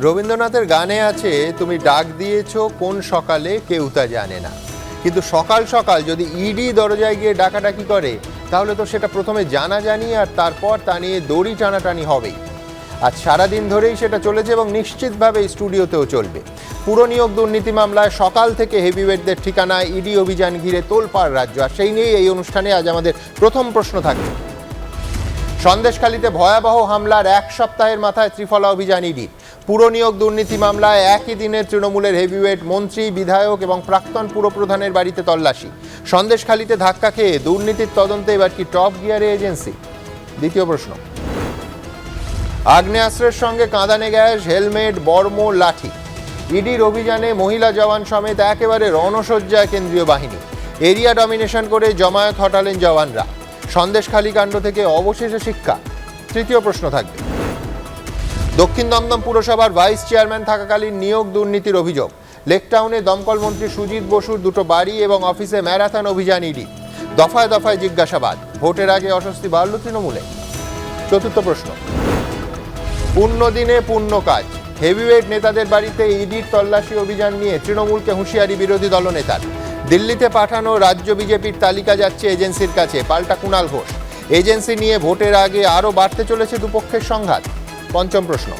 রবীন্দ্রনাথের গানে আছে, তুমি ডাক দিয়েছো কোন সকালে কেউ তা জানে না। কিন্তু সকাল সকাল যদি ইডি দরজায় গিয়ে ডাকাডাকি করে, তাহলে তো সেটা প্রথমে জানাজানি আর তারপর তা নিয়ে দড়ি টানাটানি হবেই। আজ সারাদিন ধরেই সেটা চলেছে এবং নিশ্চিতভাবে স্টুডিওতেও চলবে। পুর নিয়োগ দুর্নীতি মামলায় সকাল থেকে হেভিওয়েটদের ঠিকানায় ইডি অভিযান ঘিরে তোলপাড় রাজ্য। আর সেই নিয়েই এই অনুষ্ঠানে আজ আমাদের প্রথম প্রশ্ন থাকবে। সন্দেশখালীতে ভয়াবহ হামলার এক সপ্তাহের মাথায় ত্রিফলা অভিযান ইডি। পুর নিয়োগ দুর্নীতি মামলায় একই দিনে তৃণমূলের হেভিওয়েট মন্ত্রী, বিধায়ক এবং প্রাক্তন পুরপ্রধানের বাড়িতে তল্লাশি। সন্দেশখালীতে ধাক্কা খেয়ে দুর্নীতির তদন্তে এবার কি টপ গিয়ারে এজেন্সি? দ্বিতীয় প্রশ্ন। আগ্নেয়াস্ত্রের সঙ্গে কাঁদানে গ্যাস, হেলমেট, বর্ম, লাঠি। ইডির অভিযানে মহিলা জওয়ান সমেত একেবারে রণসজ্জায় কেন্দ্রীয় বাহিনী। এরিয়া ডমিনেশন করে জমায়েত হটালেন জওয়ানরা। সন্দেশখালী কাণ্ড থেকে অবশেষে শিক্ষা। তৃতীয় প্রশ্ন থাকবে। দক্ষিণ দমদম পুরসভার ভাইস চেয়ারম্যান থাকাকালীন নিয়োগ দুর্নীতির অভিযোগ। লেকটাউনে দমকল মন্ত্রী সুজিত বসুর দুটো বাড়ি এবং অফিসে ম্যারাথন অভিযান ইডি। দফায় দফায় জিজ্ঞাসাবাদ। ভোটের আগে অস্বস্তি বাড়ল তৃণমূলে। চতুর্থ প্রশ্ন। পূর্ণ দিনে পূর্ণ কাজ। হেভিওয়েট নেতাদের বাড়িতে ইডির তল্লাশি অভিযান নিয়ে তৃণমূলকে হুঁশিয়ারি বিরোধী দলনেতার। দিল্লিতে পাঠানো রাজ্য বিজেপির তালিকা যাচ্ছে এজেন্সির কাছে, পাল্টা কুণাল ঘোষ। এজেন্সি নিয়ে ভোটের আগে আরও বাড়তে চলেছে দুপক্ষের সংঘাত। পঞ্চম প্রশ্ন।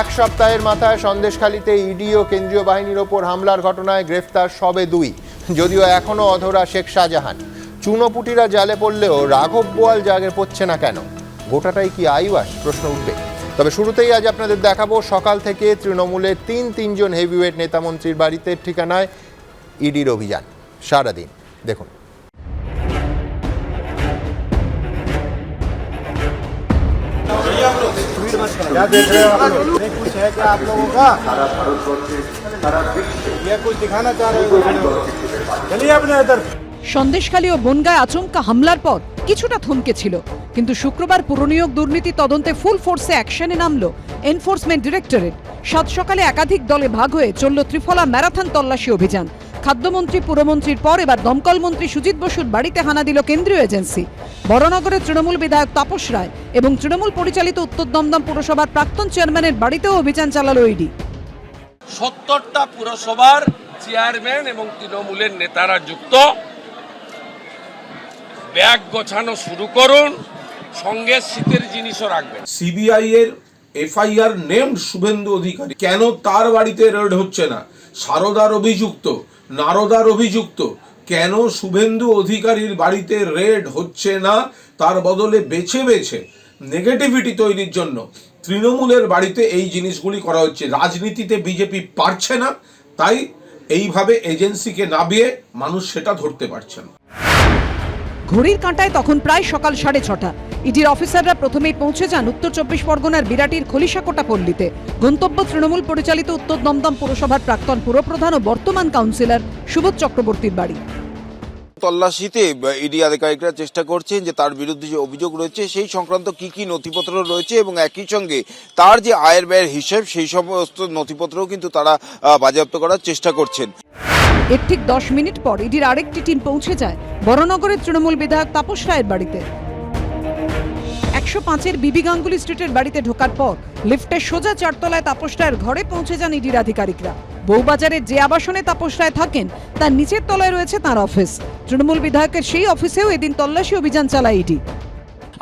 এক সপ্তাহের মাথায় সন্দেশখালীতে ইডি ও কেন্দ্রীয় বাহিনীর ওপর হামলার ঘটনায় গ্রেফতার সবে 2, যদিও এখনও অধরা শেখ শাহজাহান। চুনোপুটিরা জালে পড়লেও রাঘব বোয়াল জাগে পড়ছে না কেন? গোটাটাই কি আইওয়াস? প্রশ্ন উঠবে। তবে শুরুতেই আজ আপনাদের দেখাবো সকাল থেকে তৃণমূলের তিনজন হেভিওয়েট নেতামন্ত্রীর বাড়িতে ঠিকানায় ইডির অভিযান। সারাদিন দেখুন। क्या देख रहे हो आप लोग? नहीं कुछ है क्या आप लोगों का? ये कुछ दिखाना चाह रहे हो? चलिए अपने इधर। সন্দেশখালী ও বনগাঁয় আচমকা হামলার পর কিছুটা থমকে ছিল, কিন্তু শুক্রবার পুরনিয়োগ দুর্নীতি তদন্তে ফুল ফোর্সে অ্যাকশনে নামল এনফোর্সমেন্ট ডিরেক্টরেট। সাত সকালে একাধিক দলে ভাগ হয়ে চলল ত্রিফলা ম্যারাথন তল্লাশি অভিযান। খাদ্যমন্ত্রী, পুরমন্ত্রীর পর এবার দমকল মন্ত্রী সুজিত বসুর বাড়িতে হানা দিল কেন্দ্রীয় এজেন্সি। বড়নগরের তৃণমূল বিধায়ক তাপস রায় এবং তৃণমূল পরিচালিত উত্তর দমদম পুরসভার প্রাক্তন চেয়ারম্যানের বাড়িতেও অভিযান চালালো ইডি। 70টা পুরসভার চেয়ারম্যান এবং তৃণমূলের নেতারা যুক্ত। ব্যাগ গোছানো শুরু করুন, সঙ্গে শীতের জিনিসও রাখবেন। সিবিআই এর এফআইআর নেমড শুভেন্দু অধিকারী, কেন তার বাড়িতে রেড হচ্ছে না? সারদার অভিযুক্ত, নারদার অভিযুক্ত, কেন শুভেন্দু অধিকারীর বাড়িতে রেড হচ্ছে না? তার বদলে বেছে বেছে নেগেটিভিটি তৈরির জন্য তৃণমূলের বাড়িতে এই জিনিসগুলি করা হচ্ছে। রাজনীতিতে বিজেপি পারছে না, তাই এইভাবে এজেন্সিকে নামিয়ে মানুষ সেটা ধরতে পারছে না। ঘড়ির কাঁটায় তখন প্রায় সকাল 6:30। ইডির অফিসাররা প্রথমেই পৌঁছে যান উত্তর 24 পরগনার বিরাটির খলিশাকোটা পল্লীতে। গন্তব্য তৃণমূল পরিচালিত উত্তর দমদম পুরসভার প্রাক্তন পুরপ্রধান ও বর্তমান কাউন্সিলর সুবোধ চক্রবর্তীর বাড়ি। তল্লাশিতে ইডি আধিকারিকরা চেষ্টা করছেন যে তার বিরুদ্ধে যে অভিযোগ রয়েছে সেই সংক্রান্ত কি কি নথিপত্র রয়েছে এবং একই সঙ্গে তার যে আয়ের ব্যয়ের হিসেব সেই সমস্ত নথিপত্রও কিন্তু তারা বাজেয়াপ্ত করার চেষ্টা করছেন। এর ঠিক 10 মিনিট পর ইডির আরেকটি টিম পৌঁছে যায় বড়নগরের তৃণমূল বিধায়ক তাপস রায়ের বাড়িতে। 105-এর বিবি গাঙ্গুলি স্ট্রিটের বাড়িতে ঢোকার পর লিফটে সোজা 4 তলায় তাপস রায়ের ঘরে পৌঁছে যান ইডির আধিকারিকরা। বউবাজারের যে আবাসনে তাপস রায় থাকেন তার নিচের তলায় রয়েছে তাঁর অফিস। তৃণমূল বিধায়কের সেই অফিসেও এদিন তল্লাশি অভিযান চালায় ইডি।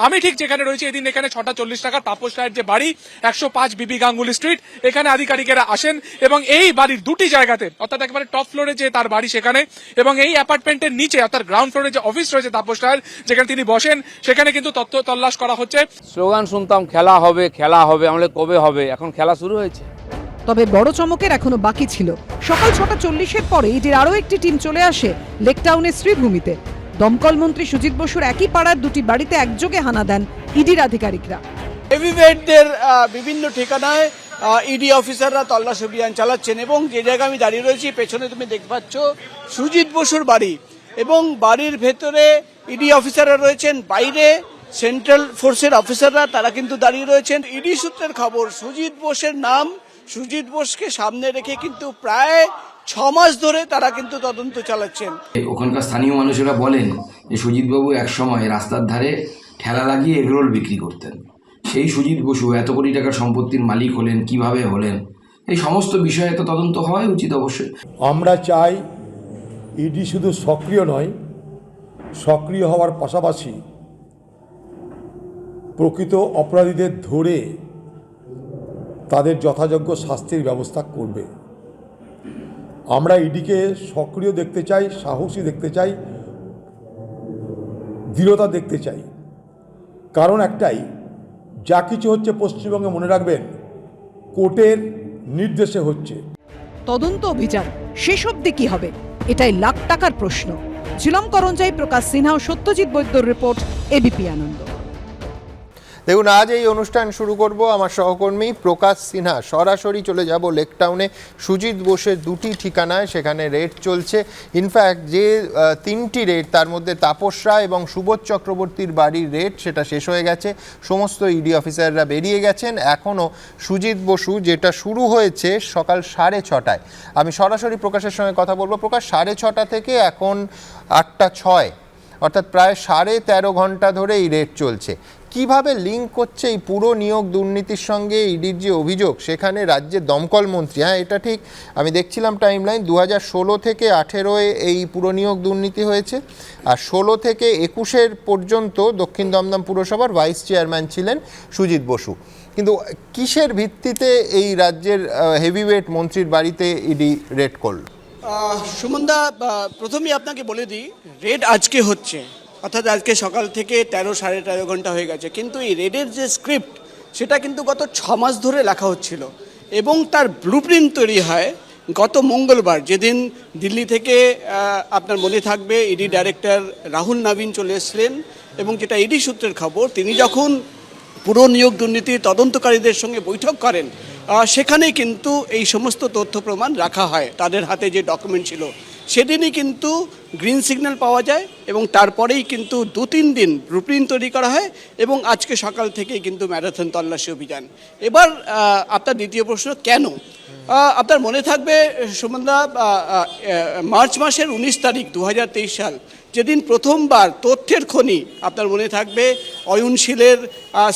আমি ঠিক যেখানে রয়েছে এদিন এখানে 6:40 টাকা তাপস রায়ের যে বাড়ি 105 বিবি গাঙ্গুলি স্ট্রিট, এখানে আধিকারিকেরা আসেন এবং এই বাড়ির দুটি জায়গাতে, অর্থাৎ একেবারে টপ ফ্লোরে যে তার বাড়ি সেখানে এবং এই অ্যাপার্টমেন্টের নিচে অর্থাৎ গ্রাউন্ড ফ্লোরে যে অফিস রয়েছে তাপস রায়ের, যেখানে তিনি বসেন, সেখানে কিন্তু তথ্য তল্লাশ করা হচ্ছে। স্লোগান শুনতাম খেলা হবে খেলা হবে, আমাদের কবে হবে? এখন খেলা শুরু হয়েছে। তবে বড় চমকের এখনো বাকি ছিল। সকাল 6:40-এর পরে ইডির আরও একটি টিম চলে আসে লেকটাউনের শ্রীভূমিতে। দমকল মন্ত্রী সুজিত বসুর একই পাড়ার দুটি বাড়িতে একযোগে হানা দেন ইডির আধিকারিকরা। হেভিওয়েটদের বিভিন্ন ঠিকানায় ইডি অফিসাররা তল্লাশি অভিযান চালাচ্ছেন এবং যে জায়গায় আমি দাঁড়িয়ে রয়েছি পেছনে তুমি দেখতে পাচ্ছ সুজিত বসুর বাড়ি এবং বাড়ির ভেতরে ইডি অফিসাররা রয়েছেন, বাইরে সেন্ট্রাল ফোর্সের অফিসাররা তারা কিন্তু দাঁড়িয়ে রয়েছেন। ইডি সূত্রের খবর, সুজিত বোসের নাম, সুজিত বোসকে সামনে রেখে কিন্তু প্রায় 6 মাস ধরে তারা কিন্তু তদন্ত চালাচ্ছেন। ওখানকার স্থানীয় মানুষেরা বলেন যে সুজিতবাবু একসময় রাস্তার ধারে ঠেলা লাগিয়ে এগরোল বিক্রি করতেন সেই সুজিত বসু এত কোটি টাকার সম্পত্তির মালিক হলেন, কিভাবে হলেন, এই সমস্ত বিষয়ে তো তদন্ত হওয়াই উচিত অবশ্যই। আমরা চাই ইডি শুধু সক্রিয় নয়, সক্রিয় হওয়ার পাশাপাশি প্রকৃত অপরাধীদের ধরে তাদের যথাযোগ্য শাস্তির ব্যবস্থা করবে। আমরা ইডিকে সক্রিয় দেখতে চাই, সাহসী দেখতে চাই, দৃঢ়তা দেখতে চাই। কারণ একটাই, যা কিছু হচ্ছে পশ্চিমবঙ্গে মনে রাখবেন কোর্টের নির্দেশে হচ্ছে। তদন্ত অভিযান শেষ অবধি কি হবে, এটাই লাখ টাকার প্রশ্ন। ঝিলম করঞ্জাই, প্রকাশ সিনহা ও সত্যজিৎ বৈদ্যর রিপোর্ট, এবিপি আনন্দ। দেখুন, আজ এই অনুষ্ঠান শুরু করব আমার সহকর্মী প্রকাশ সিনহা। সরাসরি চলে যাব লেক টাউনে সুজিত বোসের দুটি ঠিকানায়, সেখানে রেড চলছে। ইনফ্যাক্ট যে 3টি রেড, তার মধ্যে তাপস রায় এবং সুবোধ চক্রবর্তীর বাড়ির রেড, সেটা শেষ হয়ে গেছে। সমস্ত ইডি অফিসাররা বেরিয়ে গেছেন। এখনও সুজিত বসু, যেটা শুরু হয়েছে সকাল 6:30টায়। আমি সরাসরি প্রকাশের সঙ্গে কথা বলবো। প্রকাশ, 6:30 থেকে এখন 8:06, অর্থাৎ প্রায় 13.5 ঘন্টা ধরে এই রেড চলছে। কিভাবে লিঙ্ক করছে এই পুরো নিয়োগ দুর্নীতির সঙ্গে ইডির যে অভিযোগ, সেখানে রাজ্যের দমকল মন্ত্রী, হ্যাঁ এটা ঠিক, আমি দেখছিলাম টাইমলাইন, 2016 থেকে 18-এ এই পুরো নিয়োগ দুর্নীতি হয়েছে, আর 16 থেকে 21-এর পর্যন্ত দক্ষিণ দমদম পুরসভার ভাইস চেয়ারম্যান ছিলেন সুজিত বসু। কিন্তু কিসের ভিত্তিতে এই রাজ্যের হেভিওয়েট মন্ত্রীর বাড়িতে ইডি রেড করল? সুমনদা, প্রথমেই আপনাকে বলে দিই, রেড আজকে হচ্ছে, অর্থাৎ আজকে সকাল থেকে 13-13.5 ঘন্টা হয়ে গেছে। কিন্তু এই রেডের যে স্ক্রিপ্ট, সেটা কিন্তু গত 6 মাস ধরে লেখা হচ্ছিল এবং তার ব্লুপ্রিন্ট তৈরি হয় গত মঙ্গলবার, যেদিন দিল্লি থেকে আপনার মনে থাকবে ইডি ডাইরেক্টর রাহুল নবীন চলে এসেছিলেন। এবং যেটা ইডি সূত্রের খবর, তিনি যখন পুরো নিয়োগ দুর্নীতির তদন্তকারীদের সঙ্গে বৈঠক করেন, সেখানে কিন্তু এই সমস্ত তথ্য প্রমাণ রাখা হয়। তাদের হাতে যে ডকুমেন্ট ছিল, সেদিনই কিন্তু গ্রিন সিগন্যাল পাওয়া যায় এবং তারপরেই কিন্তু 2-3 দিন ব্লুপ্রিন্ট তৈরি করা হয় এবং আজকে সকাল থেকেই কিন্তু ম্যারাথন তল্লাশি অভিযান। এবার আপনার দ্বিতীয় প্রশ্ন, কেন? আপনার মনে থাকবে সুমনদা, মার্চ মাসের 19 তারিখ 2023 সাল, যেদিন প্রথমবার তথ্যের খনি, আপনার মনে থাকবে অয়নশীলের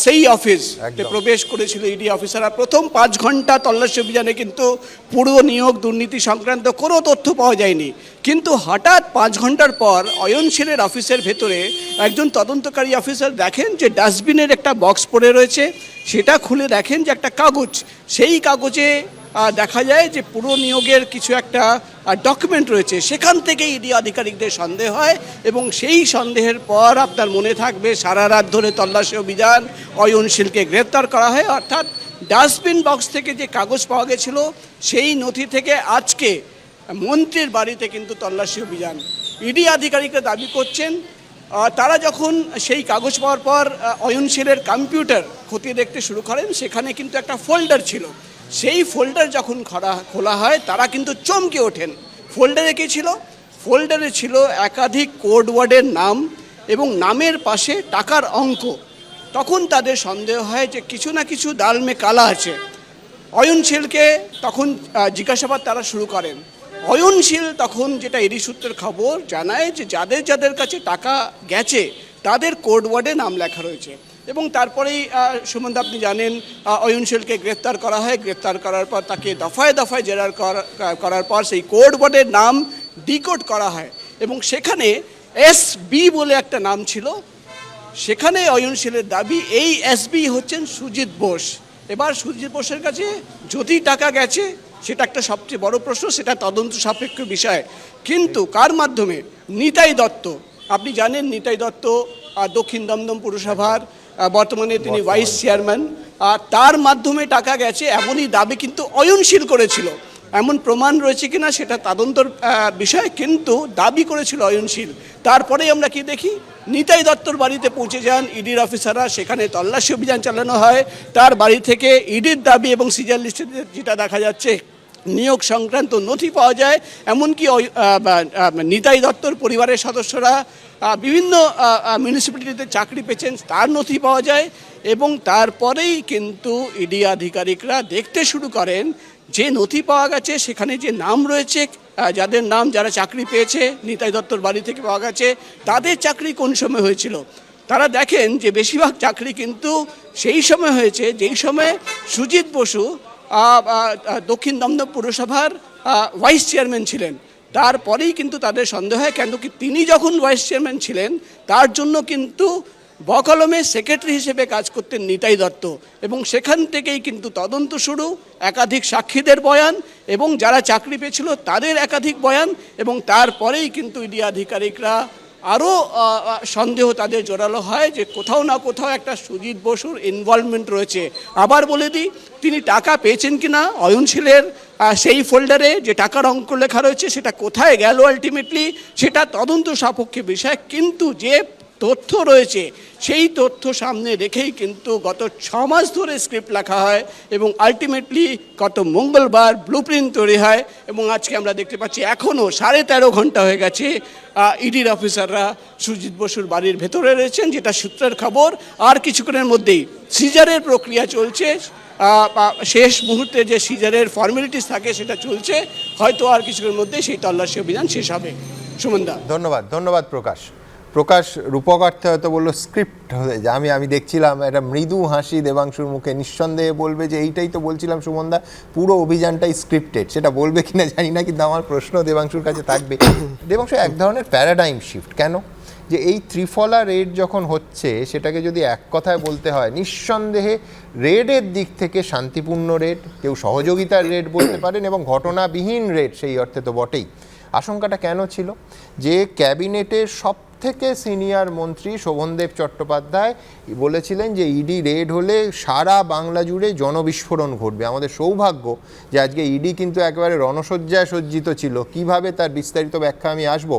সেই অফিসে প্রবেশ করেছিল ইডি অফিসাররা। প্রথম 5 ঘন্টা তল্লাশি অভিযানে কিন্তু পুরো নিয়োগ দুর্নীতি সংক্রান্ত কোনো তথ্য পাওয়া যায়নি। কিন্তু হঠাৎ 5 ঘন্টার পর অয়নশীলের অফিসের ভেতরে একজন তদন্তকারী অফিসার দেখেন যে ডাস্টবিনের একটা বক্স পড়ে রয়েছে। সেটা খুলে দেখেন যে একটা কাগজ, সেই কাগজে দেখা যায় যে পুরো নিয়োগের কিছু একটা ডকুমেন্ট রয়েছে। সেখান থেকে ইডি আধিকারিকদের সন্দেহ হয় এবং সেই সন্দেহের পর আপনার মনে থাকবে সারা রাত ধরে তল্লাশি অভিযান, অয়নশীলকে গ্রেপ্তার করা হয়। অর্থাৎ ডাস্টবিন বক্স থেকে যে কাগজ পাওয়া গেছিল, সেই নথি থেকে আজকে মন্ত্রীর বাড়িতে কিন্তু তল্লাশি অভিযান। ইডি আধিকারিকরা দাবি করছেন, তারা যখন সেই কাগজ পাওয়ার পর অয়নশীলের কম্পিউটার খতিয়ে দেখতে শুরু করেন, সেখানে কিন্তু একটা ফোল্ডার ছিল। সেই ফোল্ডার যখন খোলা হয়, তারা কিন্তু চমকে ওঠেন। ফোল্ডারে কী ছিল? ফোল্ডারে ছিল একাধিক কোড ওয়ার্ডের নাম এবং নামের পাশে টাকার অঙ্ক। তখন তাদের সন্দেহ হয় যে কিছু না কিছু ডাল মে কালা আছে। অয়নশীলকে তখন জিজ্ঞাসাবাদ তারা শুরু করেন। অয়নশীল তখন, যেটা ইডি সূত্রের খবর, জানায় যে যাদের যাদের কাছে টাকা গেছে তাদের কোড ওয়ার্ডে নাম লেখা রয়েছে। এবং তারপরেই সুমন্ত, আপনি জানেন, অয়নশীলকে গ্রেপ্তার করা হয়। গ্রেপ্তার করার পর তাকে দফায় দফায় জেরার করার পর সেই কোড ওয়ার্ডের নাম ডিকোড করা হয় এবং সেখানে SB বলে একটা নাম ছিল। সেখানে অয়নশীলের দাবি এই SB হচ্ছেন সুজিত বোস। এবার সুজিত বোসের কাছে যদি টাকা গেছে, সেটা একটা সবচেয়ে বড় প্রশ্ন, সেটা তদন্ত সাপেক্ষ বিষয়। কিন্তু কার মাধ্যমে? নিতাই দত্ত। আপনি জানেন নিতাই দত্ত দক্ষিণ দমদম পুরসভার বর্তমানে তিনি ভাইস চেয়ারম্যান। তার মাধ্যমে টাকা গেছে এমনই দাবি কিন্তু অয়নশীল করেছিল। এমন প্রমাণ রয়েছে কিনা সেটা তদন্তর বিষয়, কিন্তু দাবি করেছিল অয়নশীল। তারপরেই আমরা কি দেখি, নিতাই দত্তর বাড়িতে পৌঁছে যান ইডির অফিসাররা। সেখানে তল্লাশি অভিযান চালানো হয়। তার বাড়ি থেকে ইডির দাবি এবং সিজার লিস্টে যেটা দেখা যাচ্ছে, নিয়োগ সংক্রান্ত নথি পাওয়া যায়। এমনকি নিতাই দত্তর পরিবারের সদস্যরা বিভিন্ন মিউনিসিপ্যালিটিতে চাকরি পেয়েছেন, তার নথি পাওয়া যায়। এবং তারপরেই কিন্তু ইডি আধিকারিকরা দেখতে শুরু করেন যে নথি পাওয়া গেছে, সেখানে যে নাম রয়েছে, যাদের নাম যারা চাকরি পেয়েছে নিতাই দত্তর বাড়ি থেকে পাওয়া গেছে, তাদের চাকরি কোন সময় হয়েছিল। তারা দেখেন যে বেশিরভাগ চাকরি কিন্তু সেই সময় হয়েছে যেই সময় সুজিত বসু দক্ষিণ দমদম পুরসভার ভাইস চেয়ারম্যান ছিলেন। তারপরেই কিন্তু তাদের সন্দেহ হয়, কেন কি তিনি যখন ভাইস চেয়ারম্যান ছিলেন তার জন্য কিন্তু বকলমে সেক্রেটারি হিসেবে কাজ করতেন নিতাই দত্ত, এবং সেখান থেকেই কিন্তু তদন্ত শুরু, একাধিক সাক্ষীদের বয়ান এবং যারা চাকরি পেয়েছিল তাদের একাধিক বয়ান, এবং তারপরেই কিন্তু ইডি আধিকারিকরা আরও সন্দেহ তাদের জোরালো হয় যে কোথাও না কোথাও একটা সুজিত বসুর ইনভলভমেন্ট রয়েছে। আবার বলে দিই, তিনি টাকা পেয়েছেন কিনা অয়নশীলের সেই ফোল্ডারে যে টাকার অঙ্ক লেখা রয়েছে সেটা কোথায় গেল আলটিমেটলি সেটা তদন্ত সাপেক্ষ বিষয়, কিন্তু যে তথ্য রয়েছে সেই তথ্য সামনে রেখেই কিন্তু গত 6 মাস ধরে স্ক্রিপ্ট লেখা হয় এবং আলটিমেটলি গত মঙ্গলবার ব্লুপ্রিন্ট তৈরি হয়, এবং আজকে আমরা দেখতে পাচ্ছি এখনও 13.5 ঘন্টা হয়ে গেছে ইডির অফিসাররা সুজিত বসুর বাড়ির ভেতরে রয়েছেন, যেটা সূত্রের খবর। আর কিছুক্ষণের মধ্যেই সিজারের প্রক্রিয়া চলছে, শেষ মুহূর্তে যে সিজারের ফর্মালিটিস থাকে সেটা চলছে, হয়তো আর কিছুক্ষণের মধ্যে সেই তল্লাশি অভিযান শেষ হবে। সুমনদা, ধন্যবাদ প্রকাশ রূপক অর্থে হয়তো বললো স্ক্রিপ্ট হয়ে যায়। আমি দেখছিলাম একটা মৃদু হাসি দেবাংশুর মুখে, নিঃসন্দেহে বলবে যে এইটাই তো বলছিলাম সুমনদা, পুরো অভিযানটাই স্ক্রিপ্টেড। সেটা বলবে কিনা জানি না, কিন্তু আমার প্রশ্ন দেবাংশুর কাছে থাকবে। দেবাংশু, এক ধরনের প্যারাডাইম শিফট কেন, যে এই ত্রিফলা রেড যখন হচ্ছে সেটাকে যদি এক কথায় বলতে হয়, নিঃসন্দেহে রেডের দিক থেকে শান্তিপূর্ণ রেড, কেউ সহযোগিতার রেড বলতে পারেন, এবং ঘটনাবিহীন রেড সেই অর্থে তো বটেই। আশঙ্কাটা কেন ছিল যে ক্যাবিনেটের সব থেকে সিনিয়র মন্ত্রী শোভনদেব চট্টোপাধ্যায় বলেছিলেন যে ইডি রেড হলে সারা বাংলা জুড়ে জনবিস্ফোরণ ঘটবে। আমাদের সৌভাগ্য যে আজকে ইডি কিন্তু একেবারে রণসজ্জায় সজ্জিত ছিল, কিভাবে তার বিস্তারিত ব্যাখ্যা আমি আসব।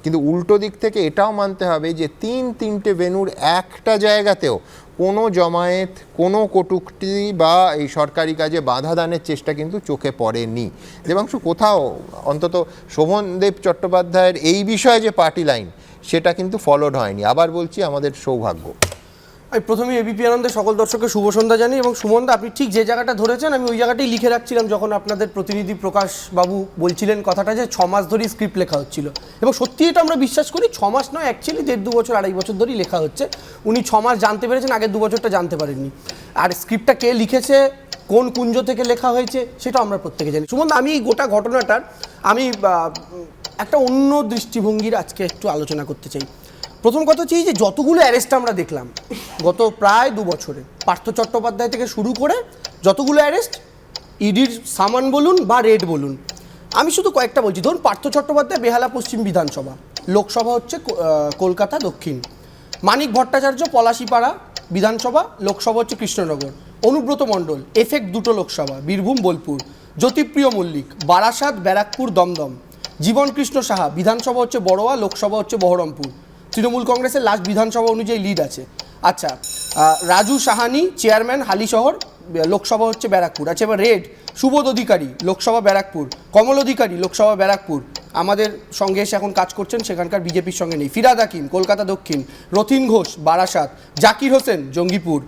কিন্তু উল্টো দিক থেকে এটাও মানতে হবে যে তিনটে ভেন্যুর একটা জায়গাতেও কোনো জমায়েত, কোনো কটূক্তি বা এই সরকারি কাজে বাধা দানের চেষ্টা কিন্তু চোখে পড়েনি। দেবাংশু, কোথাও অন্তত শোভনদেব চট্টোপাধ্যায়ের এই বিষয়ে যে পার্টি লাইন সেটা কিন্তু ফলোড হয়নি। আবার বলছি, আমাদের সৌভাগ্য। আমি প্রথমে এবিপি আনন্দের সকল দর্শককে শুভ সন্ধ্যা জানি, এবং সুমনদা আপনি ঠিক যে জায়গাটা ধরেছেন আমি ওই জায়গাটাই লিখে রাখছিলাম যখন আপনাদের প্রতিনিধি প্রকাশ বাবু বলছিলেন কথাটা যে 6 মাস ধরেই স্ক্রিপ্ট লেখা হচ্ছিল, এবং সত্যি এটা আমরা বিশ্বাস করি। 6 মাস নয়, অ্যাকচুয়ালি 1.5-2 বছর 2.5 বছর ধরেই লেখা হচ্ছে। উনি 6 মাস জানতে পেরেছেন, আগের 2 বছরটা জানতে পারেননি। আর স্ক্রিপ্টটা কে লিখেছে, কোন কুঞ্জ থেকে লেখা হয়েছে সেটা আমরা প্রত্যেকে জানি। সুমনদা, আমি এই গোটা ঘটনাটার আমি একটা অন্য দৃষ্টিভঙ্গির আজকে একটু আলোচনা করতে চাই। প্রথম কথা হচ্ছে যে যতগুলো অ্যারেস্ট আমরা দেখলাম গত প্রায় 2 বছরে, পার্থ চট্টোপাধ্যায় থেকে শুরু করে যতগুলো অ্যারেস্ট, ইডির সামান বলুন বা রেড বলুন, আমি শুধু কয়েকটা বলছি। ধরুন, পার্থ চট্টোপাধ্যায় বেহালা পশ্চিম বিধানসভা, লোকসভা হচ্ছে কলকাতা দক্ষিণ। মানিক ভট্টাচার্য পলাশিপাড়া বিধানসভা, লোকসভা হচ্ছে কৃষ্ণনগর। অনুব্রত মণ্ডল এফেক্ট 2টো লোকসভা, বীরভূম বোলপুর। জ্যোতিপ্রিয় মল্লিক বারাসাত ব্যারাকপুর দমদম। জীবন কৃষ্ণ সাহা বিধানসভা হচ্ছে বড়োয়া, লোকসভা হচ্ছে বহরমপুর। তৃণমূল কংগ্রেসের লাস্ট বিধানসভা অনুযায়ী লিড আছে। আচ্ছা, রাজু সাহানি চেয়ারম্যান হালিশহর, লোকসভা হচ্ছে ব্যারাকপুর। আচ্ছা, এবার রেড, সুবোধ অধিকারী লোকসভা ব্যারাকপুর, কমল অধিকারী লোকসভা ব্যারাকপুর, আমাদের সঙ্গে এসে এখন কাজ করছেন, সেখানকার বিজেপির সঙ্গে নেই। ফিরাদ হাকিম কলকাতা দক্ষিণ, রথিন ঘোষ বারাসাত, জাকির হোসেন জঙ্গিপুর,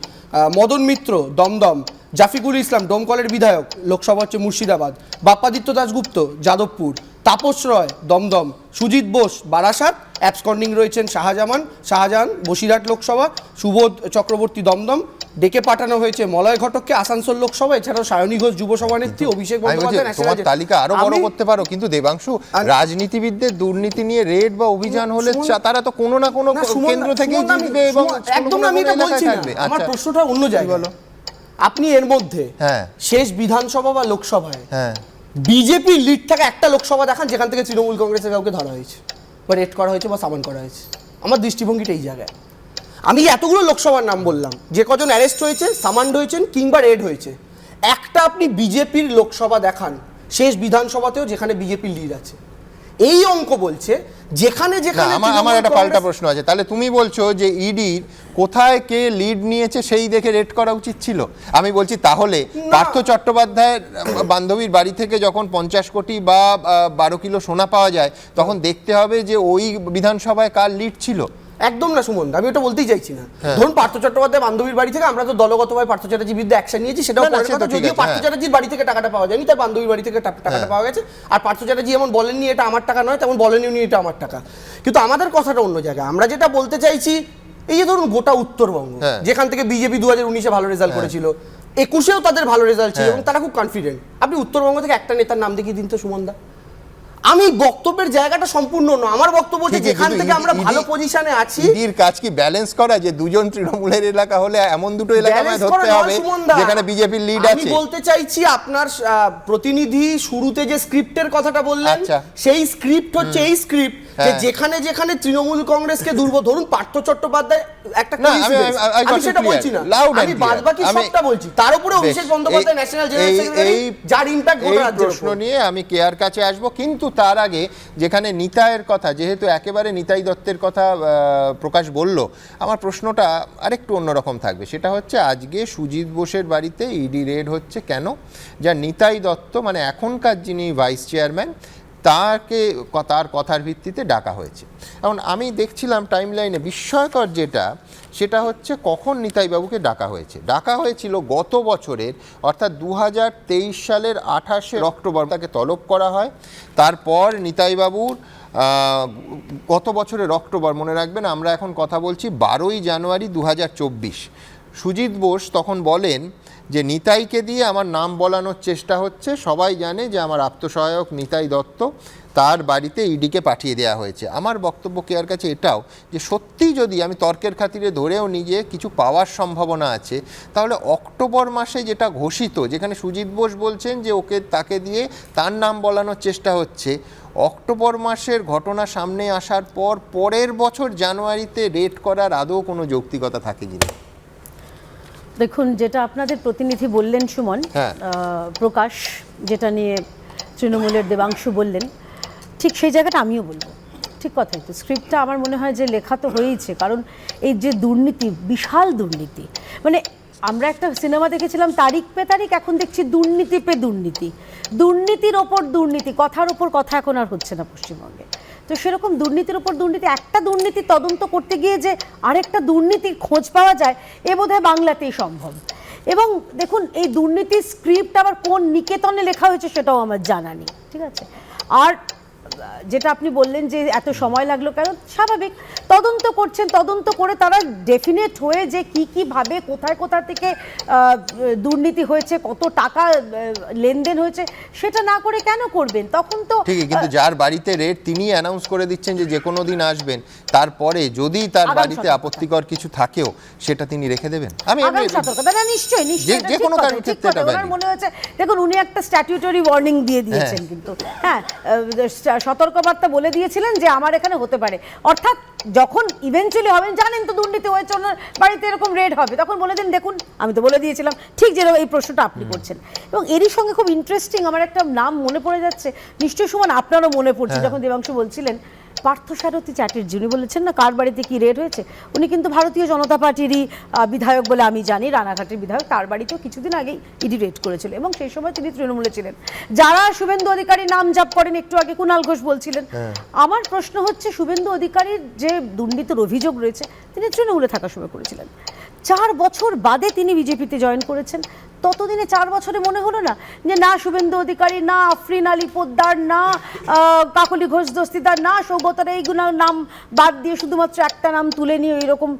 মদন মিত্র দমদম, জাফিকুল ইসলাম ডোমকলের বিধায়ক, লোকসভা হচ্ছে মুর্শিদাবাদ, বাপ্পাদিত্য দাশগুপ্ত যাদবপুর, তাপস রয় দমদম, সুজিত বোস বারাসাত, অ্যাবসকন্ডিং রয়েছেন শাহজাহান বসিরহাট লোকসভা, সুবোধ চক্রবর্তী দমদম। ডেকে পাঠানো হয়েছে মলয় ঘটককে আসানসোল লোকসভা, এছাড়াও সায়নী ঘোষ যুব সভানেত্রী, অভিষেক বন্দ্যোপাধ্যায়। তোমার তালিকা আরো বড় করতে পারো, কিন্তু দেবাংশু, রাজনীতিবিদদের দুর্নীতি নিয়ে রেড বা অভিযান হলে তারা তো কোনো না কোনো কেন্দ্র থেকে জিতবে, এবং একদম আমি এটা বলছি না, আমার প্রশ্নটা অন্য জায়গায়। আপনি এর মধ্যে শেষ বিধানসভা বা লোকসভায় বিজেপির লিড থাকা একটা লোকসভা দেখান যেখান থেকে তৃণমূল কংগ্রেসের কাউকে ধরা হয়েছে বা রেড করা হয়েছে বা সামান করা হয়েছে। আমার দৃষ্টিভঙ্গিটা এই জায়গায়। আমি এতগুলো লোকসভার নাম বললাম, যে কজন অ্যারেস্ট হয়েছে, সামান্ড হয়েছেন কিংবা রেড হয়েছে, একটা আপনি বিজেপির লোকসভা দেখান শেষ বিধানসভাতেও যেখানে বিজেপির লিড আছে। এই অঙ্ক বলছে যেখানে যেখানে। আমার একটা পাল্টা প্রশ্ন আছে, তাহলে তুমি বলছো যে ইডির কোথায় কে লিড নিয়েছে সেই দেখে রেড করা উচিত ছিল? আমি বলছি তাহলে পার্থ চট্টোপাধ্যায়ের বান্ধবীর বাড়ি থেকে যখন 50 কোটি বা 12 কিলো সোনা পাওয়া যায়, তখন দেখতে হবে যে ওই বিধানসভায় কার লিড ছিল। একদম না সুমন, আমি ওটা বলতেই চাইছি না। ধরুন, পার্থ চট্টোপাধ্যায় বান্ধবীর বাড়ি থেকে আমরা তো দলগতভাবে পার্থ চ্যাটার্জির বিরুদ্ধে অ্যাকশন নিয়েছি, সেটাও যদিও পার্থ চ্যাটার্জির বাড়ি থেকে টাকাটা পাওয়া যায়নি, তার বান্ধবীর বাড়ি থেকে টাকাটা পাওয়া গেছে। আর পার্থ চ্যাটার্জি এমন বলেননি এটা আমার টাকা নয়, তেমন বলেনি উনি এটা আমার টাকা। কিন্তু আমাদের কথাটা অন্য জায়গায়। আমরা যেটা বলতে চাইছি, এই যে ধরুন গোটা উত্তরবঙ্গ হ্যাঁ। যেখান থেকে বিজেপি 2019-এ ভালো রেজাল্ট করেছিল, 21-এও তাদের ভালো রেজাল্ট ছিল এবং তারা খুব কনফিডেন্ট, আপনি উত্তরবঙ্গ থেকে একটা নেতার নাম দেখিয়ে দিন তো সুমনদা। আমি বক্তব্যের জায়গাটা সম্পূর্ণ নয়, আমার বক্তব্য হচ্ছে যেখান থেকে আমরা ভালো পজিশনে আছি, ইডির কাজ কি ব্যালেন্স করা, যে দুজন তৃণমূলের এলাকা হলে এমন দুটো এলাকা আমায় ধরতে হবে যেখানে বিজেপির লিড আমি আছে। বলতে চাইছি আপনার প্রতিনিধি শুরুতে যে স্ক্রিপ্টের কথাটা বললেন, আচ্ছা। সেই স্ক্রিপ্ট হচ্ছে এই স্ক্রিপ্ট যে যেখানে যেখানে তৃণমূল কংগ্রেসকে ধরুন পার্থ চট্টোপাধ্যায় একটা না, আমি সেটা বলছি না, আমি বাদবাকি সবটা বলছি। তার উপরে Abhishek Bandyopadhyay national general secretary, যার ইমপ্যাক্ট গোটা রাজ্যের প্রশ্ন নিয়ে আমি কেয়ার কাছে আসব, কিন্তু তার আগে যেখানে নিতাইয়ের কথা, যেহেতু একেবারে নিতাই দত্তের কথা প্রকাশ বলল, আমার প্রশ্নটা আরেকটু অন্যরকম থাকবে। সেটা হচ্ছে আজকে সুজিত বোসের বাড়িতে ইডি রেড হচ্ছে কেন? যা নিতাই দত্ত মানে এখনকার যিনি ভাইস চেয়ারম্যান, তাকে তার কথার ভিত্তিতে ডাকা হয়েছে। এখন আমি দেখছিলাম টাইমলাইনে বিস্ময়কর যেটা, সেটা হচ্ছে কখন নিতাইবাবুকে ডাকা হয়েছে। ডাকা হয়েছিল গত বছরের, অর্থাৎ 2023 সালের 28 অক্টোবর তাকে তলব করা হয়। তারপর নিতাইবাবুর গত বছরের অক্টোবর, মনে রাখবেন আমরা এখন কথা বলছি 12ই জানুয়ারি 2024, সুজিত বোস তখন বলেন যে নিতাইকে দিয়ে আমার নাম বলানোর চেষ্টা হচ্ছে, সবাই জানে যে আমার আত্মসহায়ক নিতাই দত্ত, তার বাড়িতে ইডিকে পাঠিয়ে দেওয়া হয়েছে। আমার বক্তব্য কেয়ার কাছে এটাও যে সত্যি যদি আমি তর্কের খাতিরে ধরেও নিজে কিছু পাওয়ার সম্ভাবনা আছে, তাহলে অক্টোবর মাসে যেটা ঘোষিত, যেখানে সুজিত বোস বলছেন যে তাকে দিয়ে তার নাম বলানোর চেষ্টা হচ্ছে, অক্টোবর মাসের ঘটনা সামনে আসার পর পরের বছর জানুয়ারিতে রেড করার আদৌ কোনো যৌক্তিকতা থাকে কিনা? দেখুন, যেটা আপনাদের প্রতিনিধি বললেন সুমন, প্রকাশ, যেটা নিয়ে তৃণমূলের দেবাংশু বললেন, ঠিক সেই জায়গাটা আমিও বলবো। ঠিক কথাই তো, স্ক্রিপ্টটা আমার মনে হয় যে লেখা তো হয়েইছে, কারণ এই যে দুর্নীতি, বিশাল দুর্নীতি, মানে আমরা একটা সিনেমা দেখেছিলাম তারিখ পে তারিখ, এখন দেখছি দুর্নীতি পে দুর্নীতি, দুর্নীতির ওপর দুর্নীতি, কথার ওপর কথা এখন আর হচ্ছে না পশ্চিমবঙ্গে। তো সেরকম দুর্নীতির ওপর দুর্নীতি, একটা দুর্নীতি তদন্ত করতে গিয়ে যে আরেকটা দুর্নীতির খোঁজ পাওয়া যায়, এ বোধহয় বাংলাতেই সম্ভব। এবং দেখুন, এই দুর্নীতির স্ক্রিপ্ট আবার কোন নিকেতনে লেখা হয়েছে সেটাও আমার জানা নেই, ঠিক আছে। আর যেটা আপনি বললেন যে এত সময় লাগলো কেন, স্বাভাবিক, তদন্ত করছেন, তদন্ত করে তারা ডেফিনেট হয়ে যে কীভাবে কোথায় কোথা থেকে দুর্নীতি হয়েছে, কত টাকা লেনদেন হয়েছে, সেটা না করে কেন করবেন? তখন তো ঠিকই, কিন্তু যার বাড়িতে রেড তিনি অ্যানাউন্স করে দিচ্ছেন যে কোনো দিন আসবেন, তারপরে যদি তার বাড়িতে আপত্তিকর কিছু থাকেও সেটা তিনি রেখে দেবেন। আমি সতর্কতা, নিশ্চয়ই নিশ্চয়ই যে কোনো কারণ ক্ষেত্রে এটা মনে হয়েছে, দেখুন উনি একটা স্ট্যাটিউটরি ওয়ার্নিং দিয়ে দিয়েছেন, কিন্তু হ্যাঁ সতর্কবার্তা বলে দিয়েছিলেন যে আমার এখানে হতে পারে, অর্থাৎ যখন ইভেন্চুয়ালি হবেন, জানেন তো দুর্নীতি হয়েছে, ওনার বাড়িতে এরকম রেড হবে, তখন বলে দিন দেখুন আমি তো বলে দিয়েছিলাম, ঠিক যেরকম এই প্রশ্নটা আপনি করছেন। এবং এরই সঙ্গে খুব ইন্টারেস্টিং আমার একটা নাম মনে পড়ে যাচ্ছে, নিশ্চয়ই সুমন আপনারও মনে পড়ছে, যখন দেবাংশু বলছিলেন পার্থসারথী চ্যাটার্জি, উনি বলেছেন না কার বাড়িতে কি রেড হয়েছে, উনি কিন্তু ভারতীয় জনতা পার্টিরই বিধায়ক বলে আমি জানি, রানাঘাটের বিধায়ক, তার বাড়িতেও কিছুদিন আগেই ইডি রেড করেছিল এবং সেই সময় তিনি তৃণমূলে ছিলেন। যারা শুভেন্দু অধিকারীর নাম জাপ করেন, একটু আগে কুণাল ঘোষ বলছিলেন, আমার প্রশ্ন হচ্ছে শুভেন্দু অধিকারীর যে দুর্নীতির অভিযোগ রয়েছে, তিনি তৃণমূলে থাকার সময় করেছিলেন, 4 বছর বাদে তিনি বিজেপিতে জয়েন করেছেন, ততদিনে 4 বছরে মনে হলো না যে না শুভেন্দু অধিকারী, না আফরিন আলী পোদ্দার, না কাকলি ঘোষ দস্তিদার, না সৌগতার, এইগুলো নাম বাদ দিয়ে শুধুমাত্র একটা নাম তুলে নিয়ে ওইরকম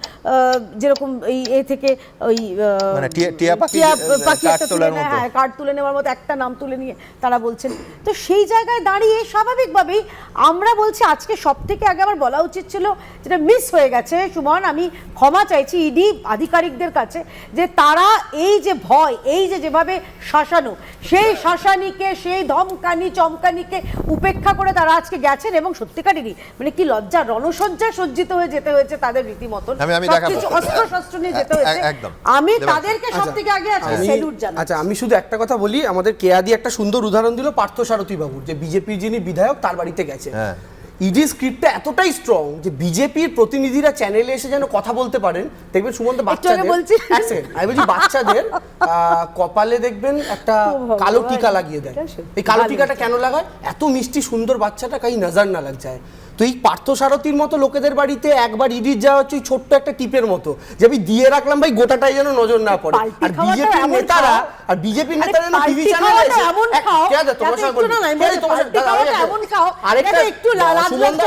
যেরকম এই এ থেকে ওই কার্ড তুলে নেওয়ার মতো একটা নাম তুলে নিয়ে তারা বলছেন। তো সেই জায়গায় দাঁড়িয়ে স্বাভাবিকভাবেই আমরা বলছি আজকে সব থেকে আগে আমার বলা উচিত ছিল, যেটা মিস হয়ে গেছে সুমন, আমি ক্ষমা চাইছি ইডি আধিকারিকদের কাছে, যে তারা এই যে ভয়, এই যে যেভাবে শাসানো, সেই শাসানিকে, সেই ধমকানি চমকানিকে উপেক্ষা করে তারা আজকে গেছেন এবং সত্যিকারেরই মানে কি লজ্জা, রণসজ্জা সজ্জিত হয়ে যেতে হয়েছে তাদের রীতিমতন, সবকিছু অস্ত্র শস্ত্র নিয়ে যেতে হয়েছে। আমি তাদেরকে সব থেকে আগে স্যালুট জানাই। আচ্ছা, আমি শুধু একটা কথা বলি, আমাদের কেয়াদি একটা সুন্দর উদাহরণ দিল পার্থসারথী বাবুর, যে বিজেপির যিনি বিধায়ক তার বাড়িতে গেছে। ইডি স্ক্রিপ্টটা এতটাই স্ট্রং যে বিজেপির প্রতিনিধিরা চ্যানেলে এসে যেন কথা বলতে পারেন। দেখবেন সুমন্ত বাচ্চাদের, আমি বলছি বাচ্চাদের কপালে দেখবেন একটা কালো টিকা লাগিয়ে দেয়। এই কালো টিকাটা কেন লাগায়? এত মিষ্টি সুন্দর বাচ্চাটা কাই নজর না লাগ যায়। তো এই পার্থসারথীর মতো লোকেদের বাড়িতে একবার ইডির যাওয়া হচ্ছে ওই ছোট্ট একটা টিপের মতো, যে আমি দিয়ে রাখলাম ভাই, গোটাটাই যেন নজর না পড়ে। আর বিজেপির নেতারা টিভি চ্যানেলে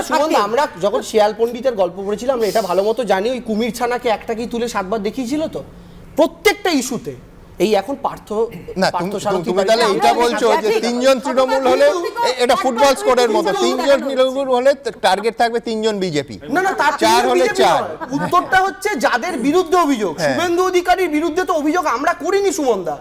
সুমনদা, আমরা যখন শিয়াল পণ্ডিতের গল্প পড়েছিলাম আমরা এটা ভালো মতো জানি, ওই কুমির ছানাকে একটাকেই তুলে 7 বার দেখিয়েছিল তো প্রত্যেকটা ইস্যুতে। এই এখন তুমি তাহলে এটা বলছো যে 3 জন তৃণমূল হলে এটা ফুটবল স্কোরের মতো, 3 জন তৃণমূল হলে টার্গেট থাকবে 3 জন বিজেপি, না তার 4 হলে 4। উত্তরটা হচ্ছে যাদের বিরুদ্ধে অভিযোগ, শুভেন্দু অধিকারীর বিরুদ্ধে তো অভিযোগ আমরা করিনি সুমনদা।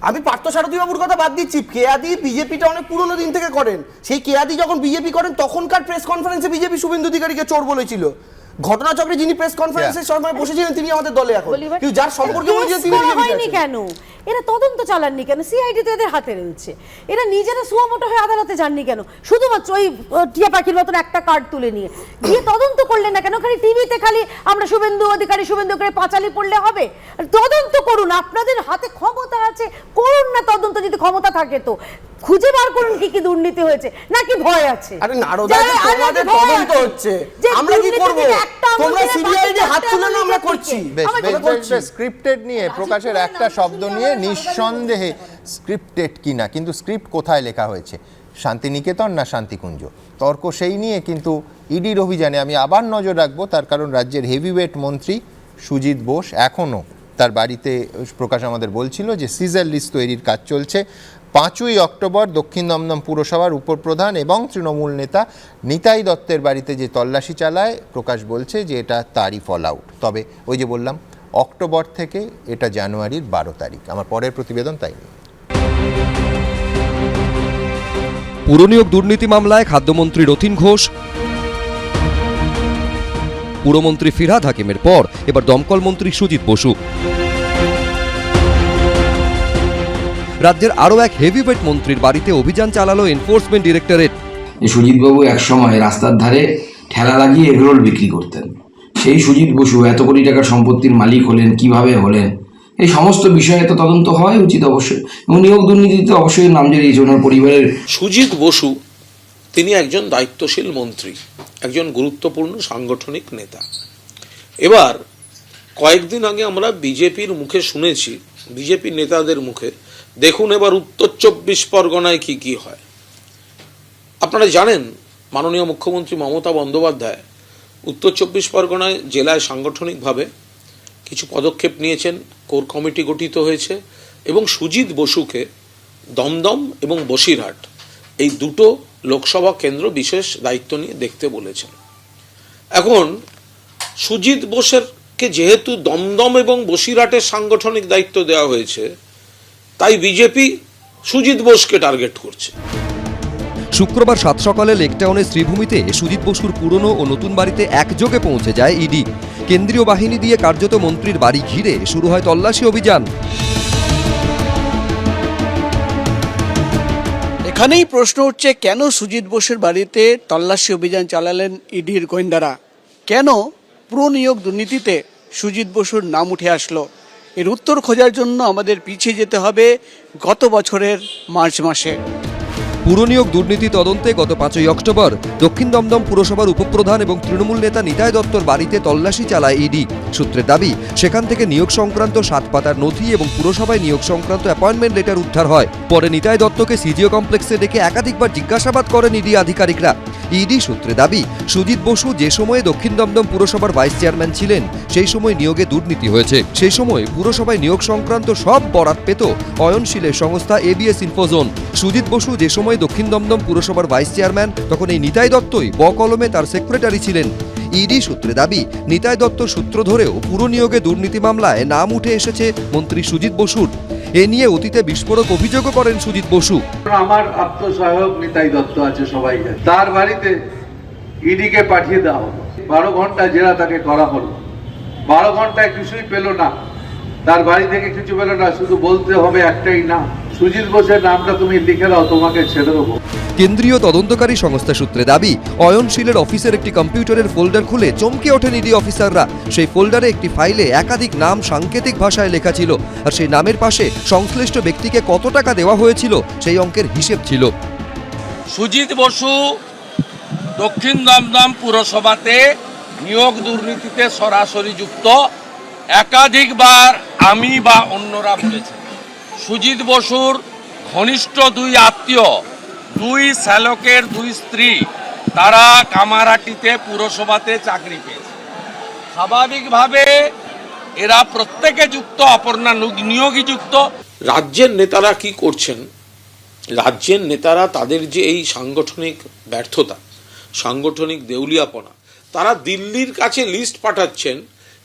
আমি পার্থসারথী বাবুর কথা বাদ দিচ্ছি, কেয়াদি বিজেপিটা অনেক পুরনো দিন থেকে করেন। সেই কেয়াদি যখন বিজেপি করেন তখনকার প্রেস কনফারেন্সে বিজেপি শুভেন্দু অধিকারীকে চোর বলেছিল। ঘটনাচক্রে যিনি প্রেস কনফারেন্সের সময় বসেছিলেন তিনি আমাদের দলে এখন, কিন্তু যার সম্পর্কে বলছেন তিনি বিজেপি কেন এরা তদন্ত চালাননি কেন? সিআইডি তো এদের হাতে রয়েছে, এরা নিজেরা সুমোটো হয়ে আদালতে যাননি কেন? শুধুমাত্র ওই টিয়া পাখির মতন একটা কার্ড তুলে নিয়ে গিয়ে তদন্ত করলেন না কেন? খালি টিভিতে খালি আমরা শুভেন্দু অধিকারী পাঁচালি পড়লে হবে? তদন্ত করুন, আপনাদের হাতে ক্ষমতা আছে, করুন না তদন্ত। যদি ক্ষমতা থাকে তো খুঁজে বার করুন কি কি দুর্নীতি হয়েছে, নাকি ভয় আছে? আরে নারদা, তোমাদের তদন্ত হচ্ছে, আমরা কি করব? তোমরা সিবিআইডি হাত তুলে না, আমরা করছি। স্ক্রিপ্টেড নিয়ে প্রকাশের একটা শব্দ নিয়ে নিঃসন্দেহে স্ক্রিপ্টেড কিনা, কিন্তু স্ক্রিপ্ট কোথায় লেখা হয়েছে, শান্তিনিকেতন না শান্তিকুঞ্জ? তর্ক সেই নিয়ে। কিন্তু ইডির অভিযানে আমি আবার নজর রাখবো, তার কারণ রাজ্যের হেভিওয়েট মন্ত্রী সুজিত বোস এখনও তার বাড়িতে, প্রকাশ আমাদের বলছিল যে সিজার লিস্ট তৈরির কাজ চলছে। 5ই অক্টোবর দক্ষিণ দমদম পুরসভার উপপ্রধান এবং তৃণমূল নেতা নিতাই দত্তের বাড়িতে যে তল্লাশি চালায়, প্রকাশ বলছে যে এটা তারই ফল আউট। তবে ওই যে বললাম অক্টোবর থেকে এটা জানুয়ারির 12 তারিখ। আমার পরের প্রতিবেদন তাই নিয়ে। পুরনিয়োগ দুর্নীতি মামলায় খাদ্যমন্ত্রী রথীন ঘোষ, পুরমন্ত্রী ফিরহাদ হাকিমের পর এবার দমকল মন্ত্রী সুজিত বসু। রাজ্যের আরও এক হেভিওয়েট মন্ত্রীর বাড়িতে অভিযান চালালো এনফোর্সমেন্ট ডিরেক্টরেট। সুজিতবাবু একসময় রাস্তার ধারে ঠেলা লাগিয়ে এগরোল বিক্রি করতেন। সেই সুজিত বসু এত কোটি টাকার সম্পত্তির মালিক হলেন, কিভাবে হলেন, এই সমস্ত বিষয়ে তো তদন্ত হওয়াই উচিত অবশ্যই। এবং নিয়োগ দুর্নীতিতে অবশ্যই নাম জড়িয়েছে ওনার পরিবারের। সুজিত বসু তিনি একজন দায়িত্বশীল মন্ত্রী, একজন গুরুত্বপূর্ণ সাংগঠনিক নেতা। এবার কয়েকদিন আগে আমরা বিজেপির মুখে শুনেছি, বিজেপি নেতাদের মুখে, দেখুন এবার উত্তর 24 পরগনায় কি কি হয়। আপনারা জানেন মাননীয় মুখ্যমন্ত্রী মমতা বন্দ্যোপাধ্যায় উত্তর 24 পরগনায় জেলায় সাংগঠনিকভাবে কিছু পদক্ষেপ নিয়েছেন, কোর কমিটি গঠিত হয়েছে এবং সুজিত বসুকে দমদম এবং বসিরহাট এই দুটো লোকসভা কেন্দ্র বিশেষ দায়িত্ব নিয়ে দেখতে বলেছেন। এখন সুজিত বোসেরকে যেহেতু দমদম এবং বসিরহাটের সাংগঠনিক দায়িত্ব দেওয়া হয়েছে, তাই বিজেপি সুজিত বোসকে টার্গেট করছে। শুক্রবার 7 সকালে লেকটাউনের শ্রীভূমিতে সুজিত বসুর পুরনো ও নতুন বাড়িতে একযোগে পৌঁছে যায় ইডি। কেন্দ্রীয় বাহিনী দিয়ে কার্যত মন্ত্রীর বাড়ি ঘিরে শুরু হয় তল্লাশি অভিযান। এখানেই প্রশ্ন উঠছে, কেন সুজিত বোসের বাড়িতে তল্লাশি অভিযান চালালেন ইডির গোয়েন্দারা? কেন পুরনিয়োগ দুর্নীতিতে সুজিত বসুর নাম উঠে আসলো? এর উত্তর খোঁজার জন্য আমাদের পিছিয়ে যেতে হবে গত বছরের মার্চ মাসে। পুরনিয়োগ দুর্নীতি তদন্তে গত 5ই অক্টোবর দক্ষিণ দমদম পুরসভার উপপ্রধান এবং তৃণমূল নেতা নিতাই দত্তর বাড়িতে তল্লাশি চালায় ইডি। সূত্রের দাবি, সেখান থেকে নিয়োগ সংক্রান্ত 7 পাতার নথি এবং পুরসভায় নিয়োগ সংক্রান্ত অ্যাপয়েন্টমেন্ট লেটার উদ্ধার হয়। পরে নিতাই দত্তকে সিজিও কমপ্লেক্সে ডেকে একাধিকবার জিজ্ঞাসাবাদ করেন ইডি আধিকারিকরা। ইডি সূত্রে দাবি, সুজিত বসু যে সময়ে দক্ষিণ দমদম পুরসভার ভাইস চেয়ারম্যান ছিলেন সেই সময় নিয়োগে দুর্নীতি হয়েছে। সেই সময় পুরসভায় নিয়োগ সংক্রান্ত সব বরাত পেত অয়নশীলের সংস্থা এবিএস ইনফোজোন। সুজিত বসু যে সময় দক্ষিণ দমদম পুরসভার ভাইস চেয়ারম্যান, তখন এই নিতাই দত্তই বকলমে তার সেক্রেটারি ছিলেন। ইডি সূত্রে দাবি, নিতাই দত্তর সূত্র ধরেও পুরনিয়োগে দুর্নীতি মামলায় নাম উঠে এসেছে মন্ত্রী সুজিত বসুর। এ নিয়ে অতীতে বিস্ফোরক অভিযোগও করেন সুজিত বসু। আমার আত্মসহায়ক নিতাই দত্ত আছে, সবাই জানে। তার বাড়িতে ইডিকে পাঠিয়ে দেওয়া হলো, 12 ঘন্টা জেরা তাকে করা হলো। 12 ঘন্টায় কিছুই পেল না, তার বাড়ি থেকে কিছু পেল না, শুধু বলতে হবে একটাই নাম, সুজিত বোসের নামটা তুমি লিখে দাও, তোমাকে ছেড়ে দেবো। কেন্দ্রীয় তদন্তকারী সংস্থা সূত্রে দাবি, অয়নশীলের অফিসের একটি কম্পিউটারের ফোল্ডার খুলে চমকে ওঠেন ইডি অফিসাররা। সেই ফোল্ডারে একটি ফাইলে একাধিক নাম সাংকেতিক ভাষায় লেখা ছিল, আর সেই নামের পাশে সংশ্লিষ্ট ব্যক্তিকে কত টাকা দেওয়া হয়েছিল সেই অঙ্কের হিসেব ছিল। সুজিত বসু দক্ষিণ দমদম পুরসভাতে নিয়োগ দুর্নীতিতে সরাসরি যুক্ত একাধিকবার আমি বা অন্যরা বলেছি। সুজিত বসুর ঘনিষ্ঠ দুই আত্মীয়, দুই শ্যালকের দুই স্ত্রী, তারা কামারহাটিতে পুরসভাতে চাকরি পেয়েছে। স্বাভাবিকভাবে এরা প্রত্যেকে যুক্ত, অপর্ণা নিয়োগী যুক্ত। রাজ্যের নেতারা কি করছেন? রাজ্যের নেতারা তাদের যে এই সাংগঠনিক ব্যর্থতা, সাংগঠনিক দেউলিয়াপনা, তারা দিল্লির কাছে লিস্ট পাঠাচ্ছেন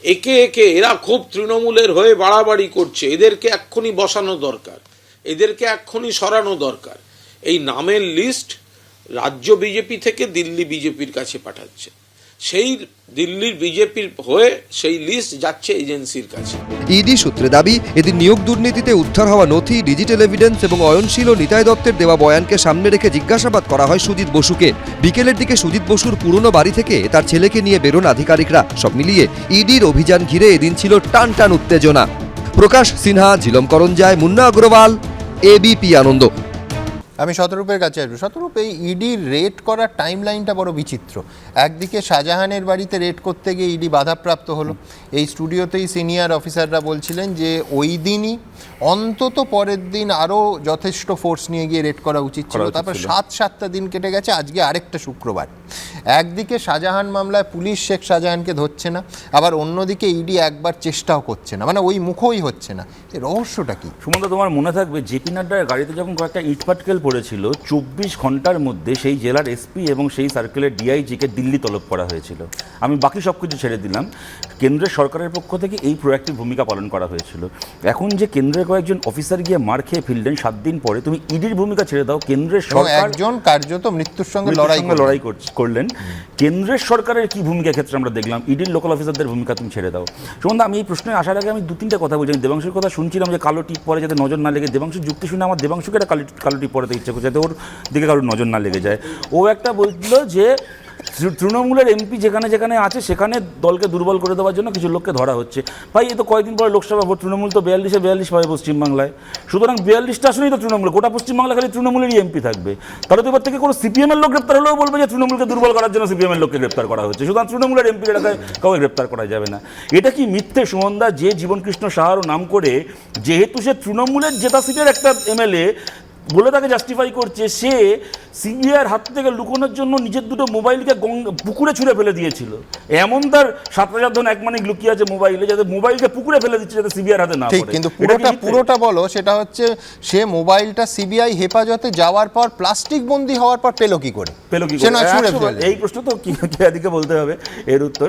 একে একে। এরা খুব তৃণমূলের হয়ে বাড়াবাড়ি করছে, এদেরকে এক্ষুনি বসানো দরকার, এদেরকে এক্ষুনি সরানো দরকার। এই নামের লিস্ট রাজ্য বিজেপি থেকে দিল্লি বিজেপির কাছে পাঠাচ্ছে, সেই দিল্লির বিজেপির হয়ে সেই লিস্ট যাচ্ছে এজেন্সির কাছে। ইডি সূত্রে দাবি, এদিন নিয়োগ দুর্নীতিতে উদ্ধার হওয়া নথি, ডিজিটাল এভিডেন্স এবং অয়নশীল ও নিতাই দত্তের দেওয়া বয়ানকে সামনে রেখে জিজ্ঞাসাবাদ করা হয় সুজিত বসুকে। বিকেলের দিকে সুজিত বসুর পুরনো বাড়ি থেকে তার ছেলেকে নিয়ে বেরোন আধিকারিকরা। সব মিলিয়ে ইডির অভিযান ঘিরে এদিন ছিল টান টান উত্তেজনা। প্রকাশ সিনহা, ঝিলম করঞ্জায়, মুন্না অগ্রওয়াল, এবিপি আনন্দ। আমি শতরূপের কাছে আসবো। শতরূপ, এই ইডির রেড করার টাইম লাইনটা বড় বিচিত্র। একদিকে শাহজাহানের বাড়িতে রেড করতে গিয়ে ইডি বাধাপ্রাপ্ত হলো। এই স্টুডিওতেই সিনিয়র অফিসাররা বলছিলেন যে ওই দিনই অন্তত পরের দিন আরও যথেষ্ট ফোর্স নিয়ে গিয়ে রেড করা উচিত ছিল। তারপর 7-7টা দিন কেটে গেছে, আজকে আরেকটা শুক্রবার। একদিকে শাহজাহান মামলায় পুলিশ শেখ শাহজাহানকে ধরছে না, আবার অন্যদিকে ইডি একবার চেষ্টাও করছে না, মানে ওই মুখই হচ্ছে না। এই রহস্যটা কি? সুমন্ত, তোমার মনে থাকবে জেপি নাড্ডার গাড়িতে যখন কয়েকটা ইটপাটকেল পড়েছিল, 24 ঘন্টার মধ্যে সেই জেলার এসপি এবং সেই সার্কেলের ডিআইজিকে দিল্লি তলব করা হয়েছিল। আমি বাকি সব কিছু ছেড়ে দিলাম, কেন্দ্রের সরকারের পক্ষ থেকে এই প্রোঅ্যাক্টিভ ভূমিকা পালন করা হয়েছিল। এখন যে কেন্দ্রের কয়েকজন অফিসার গিয়ে মার খেয়ে ফিরলেন 7 দিন পরে, তুমি ইডির ভূমিকা ছেড়ে দাও, কেন্দ্রের সরকার একজন কার্যত মৃত্যুর সঙ্গে লড়াই করলেন। কেন্দ্রের সরকারের কি ভূমিকা ক্ষেত্রে আমরা দেখলাম, ইডির লোকাল অফিসারদের ভূমিকা তুমি ছেড়ে দাও। সুমন্ত, আমি এই প্রশ্নে আসার আগে আমি 2-3টা কথা বলছি। আমি দেবাংশুর কথা শুনছিলাম যে কালো টিপ পরে যাতে নজর না লেগে, দেবাংশুর যুক্তি শুনে আমার দেবাংশুকে একটা কালো টিপ পরাতে ইচ্ছে করছে যাতে ওর দিকে কারোর নজর না লেগে যায়। ও একটা বলছিল যে তৃণমূলের এমপি যেখানে যেখানে আছে সেখানে দলকে দুর্বল করে দেওয়ার জন্য কিছু লোককে ধরা হচ্ছে। ভাই, এ তো কয়েকদিন পরে লোকসভা ভোট, তৃণমূল তো 42 পাবে পশ্চিমবাংলায়। সুতরাং 42টা আসলেই তো তৃণমূল, গোটা পশ্চিমবাংলা খালি তৃণমূলেরই এমপি থাকবে। তাহলে তো এবার থেকে কোনো সিপিএম এর লোক গ্রেপ্তার হলেও বলবে যে তৃণমূলকে দুর্বল করার জন্য সিপিএম এর লোককে গ্রেপ্তার করা হচ্ছে। সুতরাং তৃণমূলের এমপি এলাকায় কাউকে গ্রেপ্তার করা যাবে না। এটা কি মিথ্যে সুমনদা? যে জীবনকৃষ্ণ সাহারও নাম করে, যেহেতু সে তৃণমূলের জেতা সিটের একটা এমএলএ বলে তাকে জাস্টিফাই করছে, সে সিবিআইয়ের হাত থেকে লুকোনোর জন্য নিজের দুটো মোবাইলকে পুকুরে ছুঁড়ে ফেলে দিয়েছিল। এমন তার 7,000 ধন এক মানিক লুকিয়ে আছে মোবাইলে, যাতে মোবাইলকে পুকুরে ফেলে দিচ্ছে যাতে সিবিআইয়ের হাতে না পড়ে। কিন্তু পুরোটা বলো, সেটা হচ্ছে সে মোবাইলটা সিবিআই হেফাজতে যাওয়ার পর প্লাস্টিক বন্দি হওয়ার পর পেলো কি করে? এই প্রশ্ন তো এদিকে বলতে হবে এর উত্তর।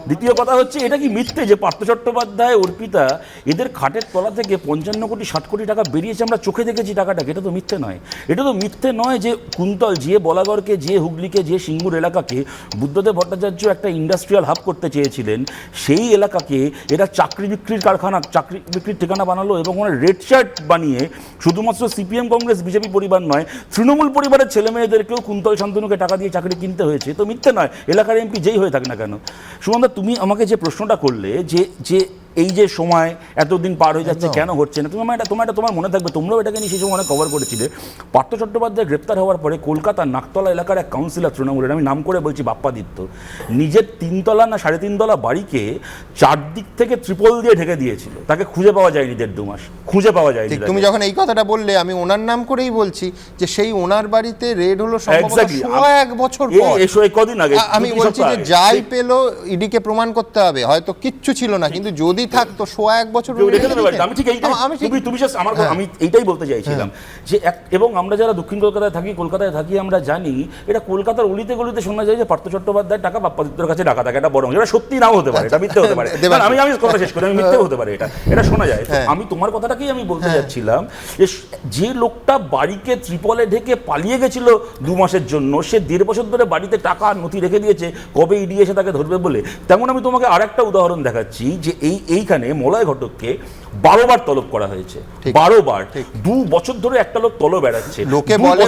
দ্বিতীয় কথা হচ্ছে, এটা কি মিথ্যে যে পার্থ চট্টোপাধ্যায়, অর্পিতা এদের খাটের তলা থেকে 55 কোটি 60 কোটি টাকা বেরিয়েছে, আমরা চোখে দেখেছি টাকাটাকে? এটা তো মিথ্যে নয়। এটা তো মিথ্যে নয় যে কুন্তল, যে বলাগড়কে, যে হুগলিকে, যে সিঙ্গুর এলাকাকে বুদ্ধদেব ভট্টাচার্য একটা ইন্ডাস্ট্রিয়াল হাব করতে চেয়েছিলেন, সেই এলাকাকে এরা চাকরি বিক্রির কারখানা, চাকরি বিক্রির ঠিকানা বানালো এবং ওরা রেড শার্ট বানিয়ে শুধুমাত্র সিপিএম, কংগ্রেস, বিজেপি পরিবার নয়, তৃণমূল পরিবারের ছেলে মেয়েদেরকেও কুন্তল শান্তনুকে টাকা দিয়ে চাকরি কিনতে হয়েছে। তো মিথ্যে নয়, এলাকার এমপি যেই হয়ে থাকে না কেন। সুমনদা, তুমি আমাকে যে প্রশ্নটা করলে যে এই যে সময় এতদিন পার হয়ে যাচ্ছে কেন হচ্ছে না, তোমার মনে থাকবে, তোমরাও এটাকে নিয়ে সেই সময় অনেক কভার করেছিলে। পার্থ চট্টোপাধ্যায় গ্রেপ্তার হওয়ার পরে কলকাতার নাকতলা এলাকার এক কাউন্সিলর তৃণমূলের, আমি নাম করে বলছি, বাপ্পাদিত্য, নিজের 3 তলা না 3.5 তলা বাড়িকে 4 দিক থেকে ত্রিপল দিয়ে ঢেকে দিয়েছিল। তাকে খুঁজে পাওয়া যায়নি 1.5-2 মাস, খুঁজে পাওয়া যায়নি। তুমি যখন এই কথাটা বললে, আমি ওনার নাম করেই বলছি যে সেই ওনার বাড়িতে রেড হলো সম্ভবত 1 বছর পর, কদিন আগে। আমি বলছি যে যাই পেলো ইডিকে প্রমাণ করতে হবে, হয়তো কিচ্ছু ছিল না, কিন্তু যদি থাকতো 1 বছর। আমি এইটাই বলতে চাইছিলাম যে, এবং আমরা যারা দক্ষিণ কলকাতায় থাকি আমরা জানি, এটা কলকাতার অলিতে গলিতে শোনা যায় যে পার্থ চট্টোপাধ্যায়ের টাকা বাপ্পাদিত্যর কাছে টাকা থাকে। এটা বরং এটা সত্যি নাও হতে পারে, এটা মিথ্যে হতে পারে। আমি কথা শেষ করি, আমি মিথ্যে হতে পারে, এটা শোনা যায়। আমি তোমার কথাটাকেই আমি বলতে যাচ্ছিলাম যে লোকটা বাড়িকে ত্রিপলে ঢেকে পালিয়ে গেছিল 2 মাসের জন্য, সে 1.5 বছর ধরে বাড়িতে টাকা নথি রেখে দিয়েছে, কবে ইডি এসে তাকে ধরবে বলে। তেমন আমি তোমাকে আরেকটা উদাহরণ দেখাচ্ছি যে এইখানে মলয় ঘটককে 12 বার তলব করা হয়েছে, 12 বার। 2 বছর ধরে একটা লোক তলব বেড়াচ্ছে, লোকে বলে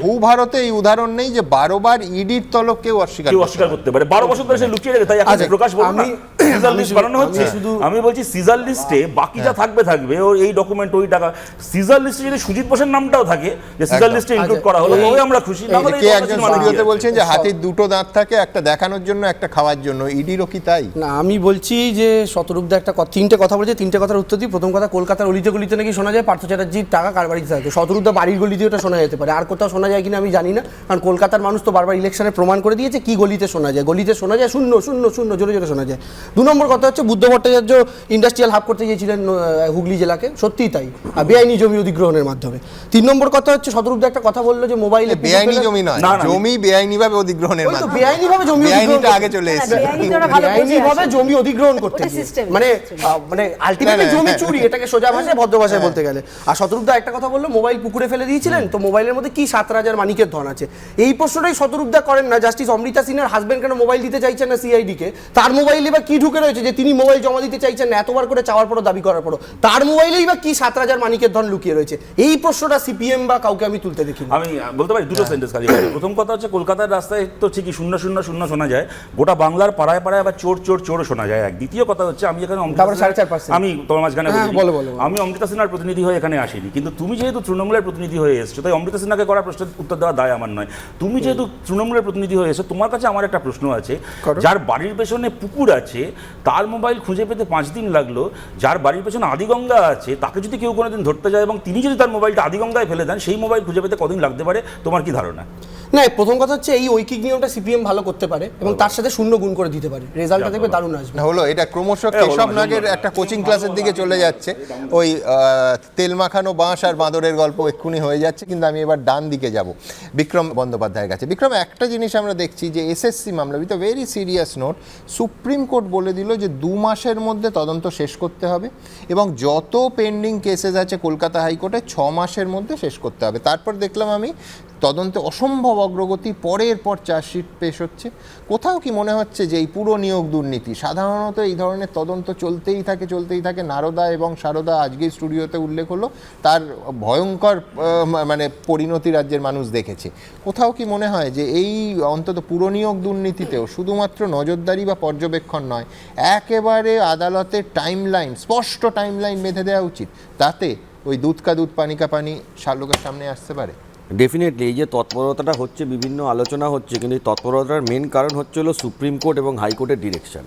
ভূ-ভারতে এই উদাহরণ নেই যে 12 বার ইডির তলব কেউ অস্বীকার করতে পারে। 12 বছর ধরে সে লুকিয়ে রেখে, তাই এখন প্রকাশ বলবো না সিজার লিস্ট বানানো হচ্ছে। আমি বলছি সিজার লিস্টে বাকি যা থাকবে ও এই ডকুমেন্ট, ওই টাকা। সিজার লিস্টে যদি সুজিত বোসের নামটাও থাকে, যে সিজার লিস্টে ইনক্লুড করা হলো, তবে আমরা খুশি। না হলে একজন ভিডিওতে বলছেন যে হাতির দুটো দাঁত থাকে, একটা দেখানোর জন্য, একটা খাওয়ার জন্য। ইডিরও কি তাই? না, আমি বলছি যে শতরূপদা একটা তিনটে কথা বলেছে, তিনটে কথার উত্তর দিই। প্রথম কথা, কলকাতার অলিতে গলিতে নাকি শোনা যায় পার্থ চ্যাটার্জির টাকা কার বাড়িতে থাকে। শতরূপদা বাড়ির গলিতে ওটা শোনা যেতে পারে, আর কোথাও শোনা যায় কিনা আমি জানি না, কারণ কলকাতার মানুষ তো বারবার ইলেকশনে প্রমাণ করে দিয়েছে কি গলিতে শোনা যায়। গলিতে শোনা যায় শূন্য শূন্য শূন্য, জোরে জোরে শোনা যায়। 2 নম্বর কথা হচ্ছে, বুদ্ধ ভট্টাচার্য ইন্ডাস্ট্রিয়াল হাব করতে গিয়েছিলেন হুগলি জেলাকে, সত্যিই তাই, বেআইনি জমি অধিগ্রহণের মাধ্যমে। 3 নম্বর কথা হচ্ছে, শতরূপদা একটা কথা বললো যে মোবাইলে বেআইনি জমি নয়, জমি বেআইনিভাবে অধিগ্রহণের মাধ্যমে। বেআইনিভাবে জমি বেআইনিটা আগে চলে এসেছে, বেআইনিভাবে জমি অধিগ্রহণ করতে মানে আলটিমেটলি জমি চুরি, এটাকে সোজা ভাষায় ভদ্র ভাষায় বলতে গেলে। আর শতরূপদা একটা কথা বললো, মোবাইল পুকুরে ফেলে দিয়েছিলেন, তো মোবাইলের মধ্যে কি 17,000 মানিকের ধন আছে। এই প্রশ্নটাই শতরূপদা করেন না, জাস্টিস অমৃতা সিনহার হাজবেন্ড কেন মোবাইল দিতে চাইছেন না সিআইডিকে, তার মোবাইলে বা কি ঢুকে রয়েছে যে তিনি মোবাইল জমা দিতে চাইছেন না, এতবার করে চাওয়ার পরও, দাবি করার পরও তার মোবাইলেই বা কি 17,000 মানিকের ধন লুকিয়ে রয়েছে। এই প্রশ্নটা সিপিএম বা কাউকে আমি তুলতে দেখি। আমি বলতে পারি দুটো সেন্টেন্স খালি। প্রথম কথা হচ্ছে, কলকাতার রাস্তায় তো ঠিকই 000 শোনা যায়, গোটা বাংলার পাড়ায় পাড়ায় আবার চোর শোনা যায়। এক দ্বিতীয় কথা হচ্ছে, আমি এখানে আমি তোমার মাঝখানে আমি অমৃতা সিনহার প্রতিনিধি হয়ে এখানে আসিনি, কিন্তু তুমি যেহেতু তৃণমূলের প্রতিনিধি হয়ে এসছো, তাই অমৃতা সিনহাকে করার প্রশ্নের উত্তর দেওয়া দায় আমার নয়। তুমি যেহেতু তৃণমূলের প্রতিনিধি হয়ে এসছো, তোমার কাছে আমার একটা প্রশ্ন আছে। যার বাড়ির পেছনে পুকুর আছে তার মোবাইল খুঁজে পেতে 5 দিন লাগলো, যার বাড়ির পেছনে আদিগঙ্গা আছে তাকে যদি কেউ কোনোদিন ধরতে যায় এবং তিনি যদি তার মোবাইলটা আদিগঙ্গায় ফেলে দেন, সেই মোবাইল খুঁজে পেতে কদিন লাগতে পারে, তোমার কি ধারণা? না, প্রথম কথা হচ্ছে, এই ঐকিক নিয়মটা সিপিএম ভালো করতে পারে এবং তার সাথে 0 গুণ করে দিতে পারে, রেজাল্টটা দেখবে দারুণ আসবে। হলো এটা ক্রমশ কেশব নাগের একটা কোচিং ক্লাসের দিকে চলে যাচ্ছে, ওই তেল মাখানো বাঁশ আর বাঁদরের গল্প এক্ষুনি হয়ে যাচ্ছে। কিন্তু আমি এবার ডান দিকে যাব, বিক্রম বন্দ্যোপাধ্যায়ের কাছে। বিক্রম, একটা জিনিস আমরা দেখছি যে এসএসসি মামলা, with a very serious note, supreme court বলে দিল যে 2 মাসের মধ্যে তদন্ত শেষ করতে হবে এবং যত পেন্ডিং কেসেস আছে কলকাতা হাইকোর্টে 6 মাসের মধ্যে শেষ করতে হবে। তারপর দেখলাম আমি তদন্তে অসম্ভব অগ্রগতি, পরের পর চার্জশিট পেশ হচ্ছে। কোথাও কি মনে হচ্ছে যে এই পুরো নিয়োগ দুর্নীতি, সাধারণত এই ধরনের তদন্ত চলতেই থাকে। নারদা এবং সারদা আজকেই স্টুডিওতে উল্লেখ হলো, তার ভয়ঙ্কর মানে পরিণতি রাজ্যের মানুষ দেখেছে। কোথাও কি মনে হয় যে এই অন্তত পুরো নিয়োগ দুর্নীতিতেও শুধুমাত্র নজরদারি বা পর্যবেক্ষণ নয়, একেবারে আদালতের টাইমলাইন, স্পষ্ট টাইমলাইন বেঁধে দেওয়া উচিত, তাতে ওই দুধ কা দুধ পানি কা পানি লোকের সামনে আসতে পারে? ডেফিনেটলি এই যে তৎপরতাটা হচ্ছে, বিভিন্ন আলোচনা হচ্ছে, কিন্তু এই তৎপরতার মেন কারণ হচ্ছে হলো সুপ্রিম কোর্ট এবং হাইকোর্টের ডিরেকশন।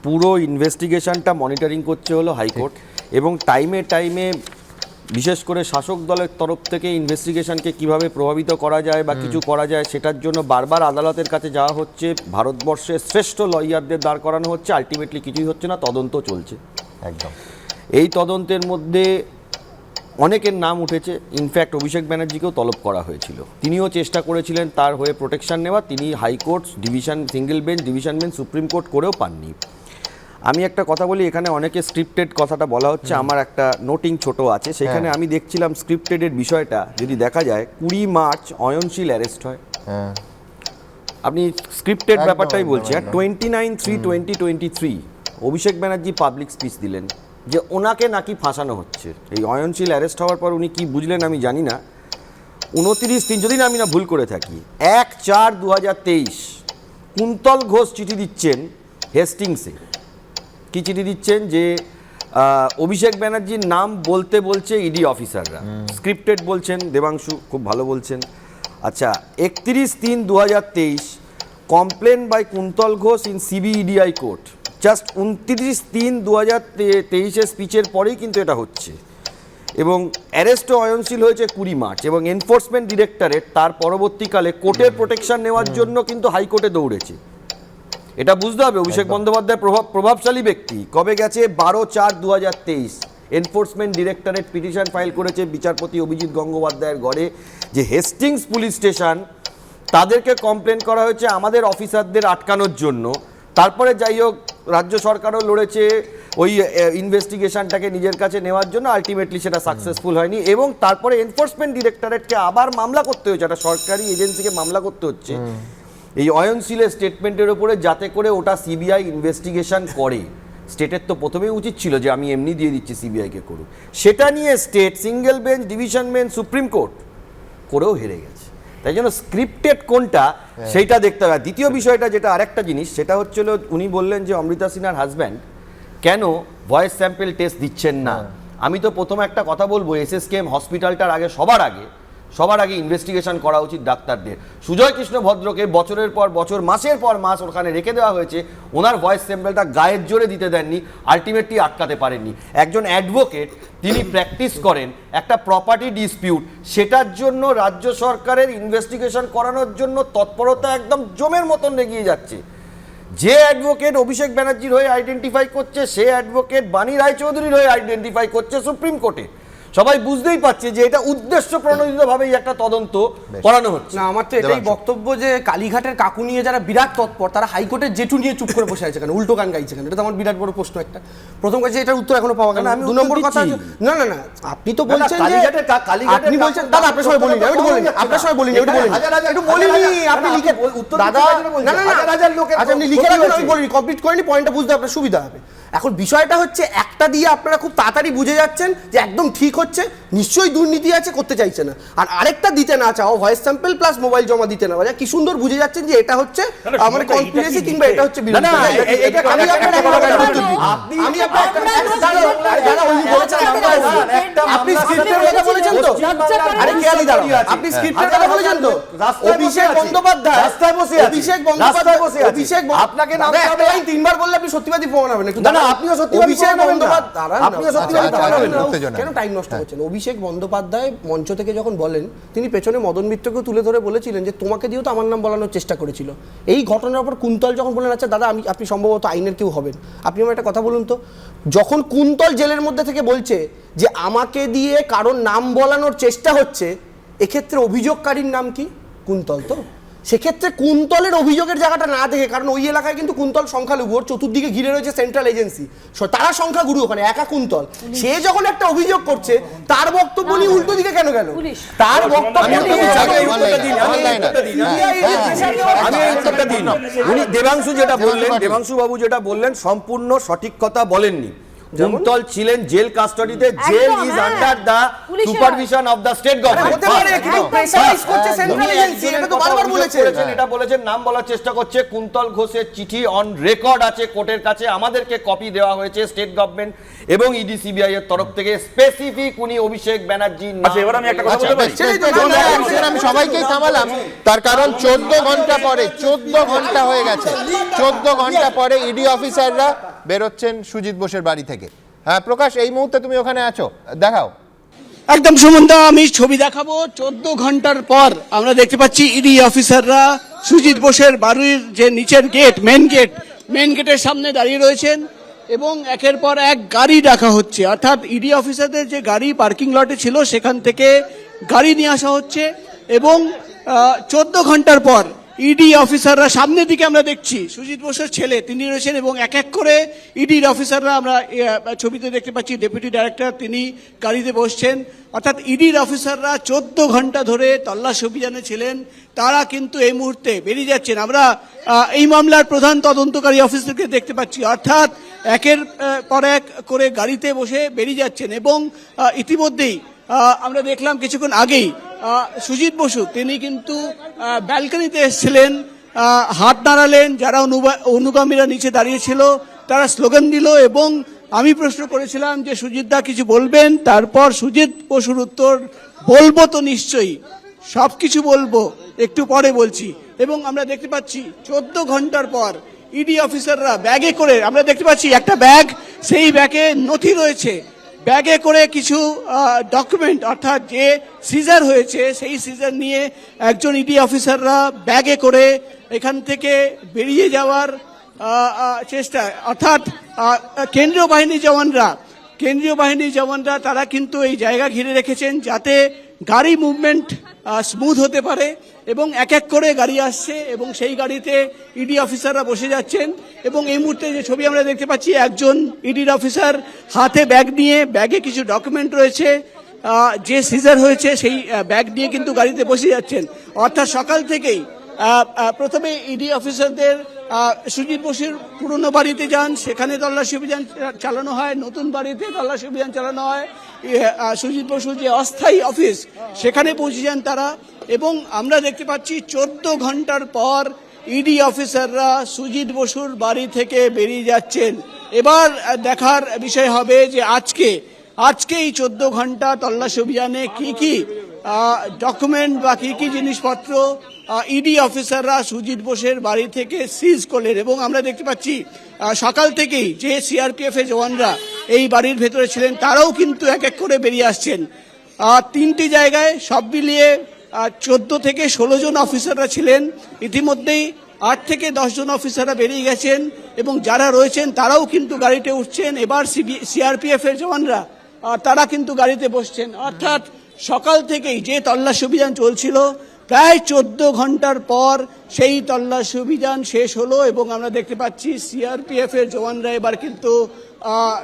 পুরো ইনভেস্টিগেশনটা মনিটরিং করছে হলো হাইকোর্ট, এবং টাইমে বিশেষ করে শাসক দলের তরফ থেকে ইনভেস্টিগেশনকে কিভাবে প্রভাবিত করা যায় বা কিছু করা যায়, সেটার জন্য বারবার আদালতের কাছে যাওয়া হচ্ছে, ভারতবর্ষের শ্রেষ্ঠ লয়ারদের দাঁড় করানো হচ্ছে, আলটিমেটলি কিছুই হচ্ছে না, তদন্ত চলছে। একদম এই তদন্তের মধ্যে অনেকের নাম উঠেছে, ইনফ্যাক্ট অভিষেক ব্যানার্জিকেও তলব করা হয়েছিল, তিনিও চেষ্টা করেছিলেন তার হয়ে প্রোটেকশন নেওয়া, তিনি high court, division, single bench, division bench, supreme court করেও পাননি। আমি একটা কথা বলি, এখানে অনেকে স্ক্রিপ্টেড কথাটা বলা হচ্ছে, আমার একটা নোটিং ছোট আছে, সেখানে আমি দেখছিলাম স্ক্রিপ্টেডের বিষয়টা যদি দেখা যায়, 20 মার্চ অয়নশীল অ্যারেস্ট হয়। আপনি স্ক্রিপ্টেড ব্যাপারটাই বলছি। আর 29/3/2023 অভিষেক ব্যানার্জি পাবলিক স্পিচ দিলেন যে ওনাকে নাকি ফাঁসানো হচ্ছে। এই অয়নশীল অ্যারেস্ট হওয়ার পর উনি কি বুঝলেন আমি জানি না, 29/3, যদি না আমি না ভুল করে থাকি, 1/4/2023 কুন্তল ঘোষ চিঠি দিচ্ছেন হেস্টিংসে। কি চিঠি দিচ্ছেন? যে অভিষেক ব্যানার্জির নাম বলতে বলছে ইডি অফিসাররা, স্ক্রিপ্টেড বলছেন, দেবাংশু খুব ভালো বলছেন। আচ্ছা, 31/3/2023 complaint by Kuntal Ghosh in CBI ED court. Just 29/3/2023 স্পিচের পরেই কিন্তু এটা হচ্ছে, এবং অ্যারেস্টও অয়নশীল হয়েছে 20 মার্চ, এবং এনফোর্সমেন্ট ডিরেক্টরেট তার পরবর্তীকালে কোর্টের প্রোটেকশন নেওয়ার জন্য কিন্তু হাইকোর্টে দৌড়েছে। এটা বুঝতে হবে, অভিষেক বন্দ্যোপাধ্যায় প্রভাবশালী ব্যক্তি। কবে গেছে? 12/4/2023 এনফোর্সমেন্ট ডিরেক্টরেট পিটিশন ফাইল করেছে বিচারপতি অভিজিৎ গঙ্গোপাধ্যায়ের ঘরে, যে হেস্টিংস পুলিশ স্টেশন, তাদেরকে কমপ্লেন করা হয়েছে আমাদের অফিসারদের আটকানোর জন্য। তারপরে যাই হোক, রাজ্য সরকারও লড়েছে ওই ইনভেস্টিগেশনটাকে নিজের কাছে নেওয়ার জন্য, আলটিমেটলি সেটা সাকসেসফুল হয়নি, এবং তারপরে এনফোর্সমেন্ট ডিরেক্টরেটকে আবার মামলা করতে হয়েছে, একটা সরকারি এজেন্সিকে মামলা করতে হচ্ছে এই অয়নশীলের স্টেটমেন্টের উপরে, যাতে করে ওটা সিবিআই ইনভেস্টিগেশন করে। স্টেটের তো প্রথমেই উচিত ছিল যে আমি এমনি দিয়ে দিচ্ছি সিবিআইকে করুক, সেটা নিয়ে state single bench, division bench, supreme court করেও হেরে গেছে। তাই জন্য স্ক্রিপ্টেড কোনটা সেইটা দেখতে হবে। দ্বিতীয় বিষয়টা যেটা আরেকটা জিনিস, সেটা হচ্ছিল উনি বললেন যে অমৃতা সিনহার হাজব্যান্ড কেন ভয়েস স্যাম্পল টেস্ট দিচ্ছেন না। আমি তো প্রথমে একটা কথা বলবো, এসএসকেএম হসপিটালটার আগে সবার আগে ইনভেস্টিগেশন করা উচিত ডাক্তারদের। সুজয় কৃষ্ণ ভদ্রকে বছরের পর বছর, মাসের পর মাস ওখানে রেখে দেওয়া হয়েছে, ওনার ভয়েস স্যাম্পলটা গায়ের জোরে দিতে দেননি, আলটিমেটলি আটকাতে পারেননি। একজন অ্যাডভোকেট, তিনি প্র্যাকটিস করেন একটা প্রপার্টি ডিসপিউট, সেটার জন্য রাজ্য সরকারের ইনভেস্টিগেশন করানোর জন্য তৎপরতা একদম জমের মতন এগিয়ে যাচ্ছে। যে অ্যাডভোকেট অভিষেক ব্যানার্জির হয়ে আইডেন্টিফাই করছে, সে অ্যাডভোকেট বাণী রায়চৌধুরীর হয়ে আইডেন্টিফাই করছে সুপ্রিম কোর্টে। সবাই বুঝতেই পারছে যে এটা উদ্দেশ্য প্রণোদিতভাবেই একটা তদন্ত করানো হচ্ছে। না, আমার তো এটাই বক্তব্য যে কালীঘাটের কাকু নিয়ে যারা বিরাট তৎপর, তারা হাইকোর্টের জেঠু নিয়ে চুপ করে বসে আছে কেন, উল্টো গান গাইছে কেন? এটা তো আমার বিরাট বড় প্রশ্ন একটা। প্রথম কথা, এটার উত্তর এখনো পাওয়া গেল না। 2 নম্বর কথা, না না না, আপনি তো বলছেন যে আপনি বলছেন, দাদা আপনার সবাই বলিনি, আমি বলিনি, আপনার সবাই বলিনি, একটু বলিনি, একটু বলিনি, আপনি লিখে দাদা, না না না, আচ্ছা আপনি লিখে রাখুন, আমি বলিনি, কমপ্লিট করিনি, পয়েন্টটা বুঝতে আপনার সুবিধা হবে। এখন বিষয়টা হচ্ছে, একটা দিয়ে আপনারা খুব তাড়াতাড়ি বুঝে যাচ্ছেন যে একদম ঠিক হচ্ছে, নিশ্চয়ই দুর্নীতি আছে, করতে চাইছে না। আর আরেকটা দিতে না চাও, ভয়েস স্যাম্পল প্লাস মোবাইল জমা দিতে না, কি সুন্দর বুঝে যাচ্ছেন যে এটা হচ্ছে আমার কনস্পিরেসি কিংবা এটা হচ্ছে বিরোধী। আপনি স্ক্রিপ্টের কথা বলেছেন তো, আরে খেয়ালি দাঁড়াও, আপনি স্ক্রিপ্টের কথা বলেছেন তো, অভিষেক বন্দ্যোপাধ্যায় রাস্তায় বসে আছে, অভিষেক বন্দ্যোপাধ্যায় বসে আছে, অভিষেক আপনাকে নাম হবে 3বার বললে আপনি সত্যিবাদী প্রমাণ হবেন। একটু না, আপনিও সত্যিবাদী, অভিষেক বন্দ্যোপাধ্যায়, আপনিও সত্যিবাদী প্রমাণ হবেন। কেন টাইম নষ্ট করছেন? অভিষেক বন্দ্যোপাধ্যায় মঞ্চ থেকে যখন বলেন, তিনি পেছনে মদন মিত্রকেও তুলে ধরে বলেছিলেন যে তোমাকে দিয়েও তো আমার নাম বলানোর চেষ্টা করেছিল। এই ঘটনার উপর কুন্তল যখন বললেন, আচ্ছা দাদা আপনি সম্ভবত আইনের কেউ হবেন, আপনি আমার একটা কথা বলুন তো, যখন কুন্তল জেলের মধ্যে থেকে বলছে যে আমাকে দিয়ে কারোর নাম বলানোর চেষ্টা হচ্ছে, এক্ষেত্রে অভিযোগকারীর নাম কি? কুন্তল। তো সেক্ষেত্রে কুন্তলের অভিযোগের জায়গাটা না দেখে, কারণ ওই এলাকায় কিন্তু কুন্তল সংখ্যালঘু, ওর চতুর্দিকে ঘিরে রয়েছে সেন্ট্রাল এজেন্সি, তারা সংখ্যাগুরু ওখানে, একা কুন্তল। সে যখন একটা অভিযোগ করছে, তার বক্তব্য নিয়ে উল্টো দিকে কেন গেল? তার বক্তব্য উনি দেবাংশু যেটা বললেন, দেবাংশু বাবু যেটা বললেন সম্পূর্ণ সঠিক কথা বলেননি। কুন্তল ছিলেন জেল কাস্টডিতে, jail is under the supervision of the state government. এটা বলেছেন, নাম বলার চেষ্টা করছে। কুন্তল ঘোষের চিঠি অন রেকর্ড আছে কোর্টের কাছে, আমাদেরকে কপি দেওয়া হয়েছে স্টেট গভর্নমেন্ট এবং ইডি সিবিআই এর তরফ থেকে, স্পেসিফিক উনি অভিষেক ব্যানার্জি। আচ্ছা, এবার আমি একটা কথা বলতে পারি, আমি সবাইকেই থামালাম, তার কারণ 14 ঘন্টা পরে, 14 ঘন্টা হয়ে গেছে, 14 ঘন্টা পরে ইডি অফিসাররা বেরোচ্ছেন সুজিত বোসের বাড়ি থেকে। হ্যাঁ প্রকাশ, এই মুহূর্তে তুমি ওখানে আছো, দেখাও। একদম সুমনদা, আমি ছবি দেখাবো। 14 ঘন্টার পর আমরা দেখতে পাচ্ছি ইডি অফিসাররা সুজিত বোসের বাড়ির যে নিচের গেট, মেন গেটের সামনে দাঁড়িয়ে রয়েছেন এবং একের পর এক গাড়ি ডাকা হচ্ছে। অর্থাৎ ইডি অফিসারদের যে গাড়ি পার্কিং লটে ছিল, সেখান থেকে গাড়ি নিয়ে আসা হচ্ছে এবং 14 ঘন্টার পর ইডি অফিসাররা, সামনের দিকে আমরা দেখছি সুজিত বোসের ছেলে তিনি রয়েছেন এবং এক এক করে ইডির অফিসাররা, আমরা ছবিতে দেখতে পাচ্ছি ডেপুটি ডাইরেক্টর, তিনি গাড়িতে বসছেন। অর্থাৎ ইডির অফিসাররা 14 ঘন্টা ধরে তল্লাশি অভিযানে ছিলেন, তারা কিন্তু এই মুহূর্তে বেরিয়ে যাচ্ছেন। আমরা এই মামলার প্রধান তদন্তকারী অফিসারকে দেখতে পাচ্ছি, অর্থাৎ একের পর এক করে গাড়িতে বসে বেরিয়ে যাচ্ছেন এবং ইতিমধ্যেই আমরা দেখলাম কিছুক্ষণ আগেই সুজিত বসু তিনি কিন্তু ব্যালকনিতে এসেছিলেন, হাত নাড়ালেন, যারা অনুগামীরা নিচে দাঁড়িয়েছিল তারা স্লোগান দিল এবং আমি প্রশ্ন করেছিলাম যে সুজিত দা কিছু বলবেন, তারপর সুজিত বসুর উত্তর, বলবো তো নিশ্চয়ই, সব কিছু বলবো, একটু পরে বলছি। এবং আমরা দেখতে পাচ্ছি 14 ঘন্টার পর ইডি অফিসাররা ব্যাগে করে, আমরা দেখতে পাচ্ছি একটা ব্যাগ, সেই ব্যাগে নথি রয়েছে, ব্যাগে করে কিছু ডকুমেন্ট, অর্থাৎ যে সিজার হয়েছে সেই সিজার নিয়ে একজন ইডি অফিসাররা ব্যাগে করে এখান থেকে বেরিয়ে যাওয়ার চেষ্টা। অর্থাৎ কেন্দ্রীয় বাহিনী জওয়ানরা তারা কিন্তু এই জায়গা ঘিরে রেখেছেন যাতে গাড়ি মুভমেন্ট স্মুথ হতে পারে এবং এক এক করে গাড়ি আসছে এবং সেই গাড়িতে ইডি অফিসাররা বসে যাচ্ছেন। এবং এই মুহূর্তে যে ছবি আমরা দেখতে পাচ্ছি, একজন ইডির অফিসার হাতে ব্যাগ নিয়ে, ব্যাগে কিছু ডকুমেন্ট রয়েছে, যে সিজার হয়েছে সেই ব্যাগ নিয়ে কিন্তু গাড়িতে বসে যাচ্ছেন। অর্থাৎ সকাল থেকেই প্রথমে ইডি অফিসারদের সুজিত বসুর পুরনো বাড়িতে যান, সেখানে তল্লাশি অভিযান চালানো হয়। নতুন বাড়িতে তল্লাশি অভিযান চালানো হয়। সুজিত বসুর যে অস্থায়ী অফিস সেখানে পৌঁছে যান তারা, এবং আমরা দেখতে পাচ্ছি 14 ঘন্টার পর ইডি অফিসাররা সুজিত বসুর বাড়ি থেকে বেরিয়ে যাচ্ছেন। এবার দেখার বিষয় হবে যে আজকে এই 14 ঘন্টা তল্লাশি অভিযানে কি কি ডকুমেন্ট বা কি কি জিনিসপত্র ইডি অফিসাররা সুজিত বোসের বাড়ি থেকে সিজ করলেন। এবং আমরা দেখতে পাচ্ছি সকাল থেকেই যে সিআরপিএফ এর জওয়ানরা এই বাড়ির ভেতরে ছিলেন তারাও কিন্তু এক এক করে বেরিয়ে আসছেন। 3টি জায়গায় সব মিলিয়ে 14 থেকে 16 জন অফিসাররা ছিলেন। ইতিমধ্যেই 8 থেকে 10 জন অফিসাররা বেরিয়ে গেছেন এবং যারা রয়েছেন তারাও কিন্তু গাড়িতে উঠছেন। এবার সিআরপিএফ এর জওয়ানরা তারা কিন্তু গাড়িতে বসছেন। অর্থাৎ সকাল থেকেই যে তল্লাশি অভিযান চলছিল প্রায় 14 ঘন্টার পর সেই তল্লাশি অভিযান শেষ হলো এবং আমরা দেখতে পাচ্ছি সিআরপিএফ এর জওয়ানরা এবার কিন্তু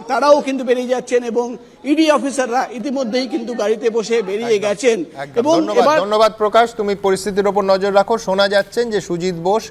তারাও কিন্তু বেরিয়ে যাচ্ছেন এবং ইডি অফিসাররা ইতিমধ্যেই কিন্তু গাড়িতে বসে বেরিয়ে গেছেন। এবং ধন্যবাদ প্রকাশ, তুমি পরিস্থিতির উপর নজর রাখো। শোনা যাচ্ছেন যে সুজিত বোস,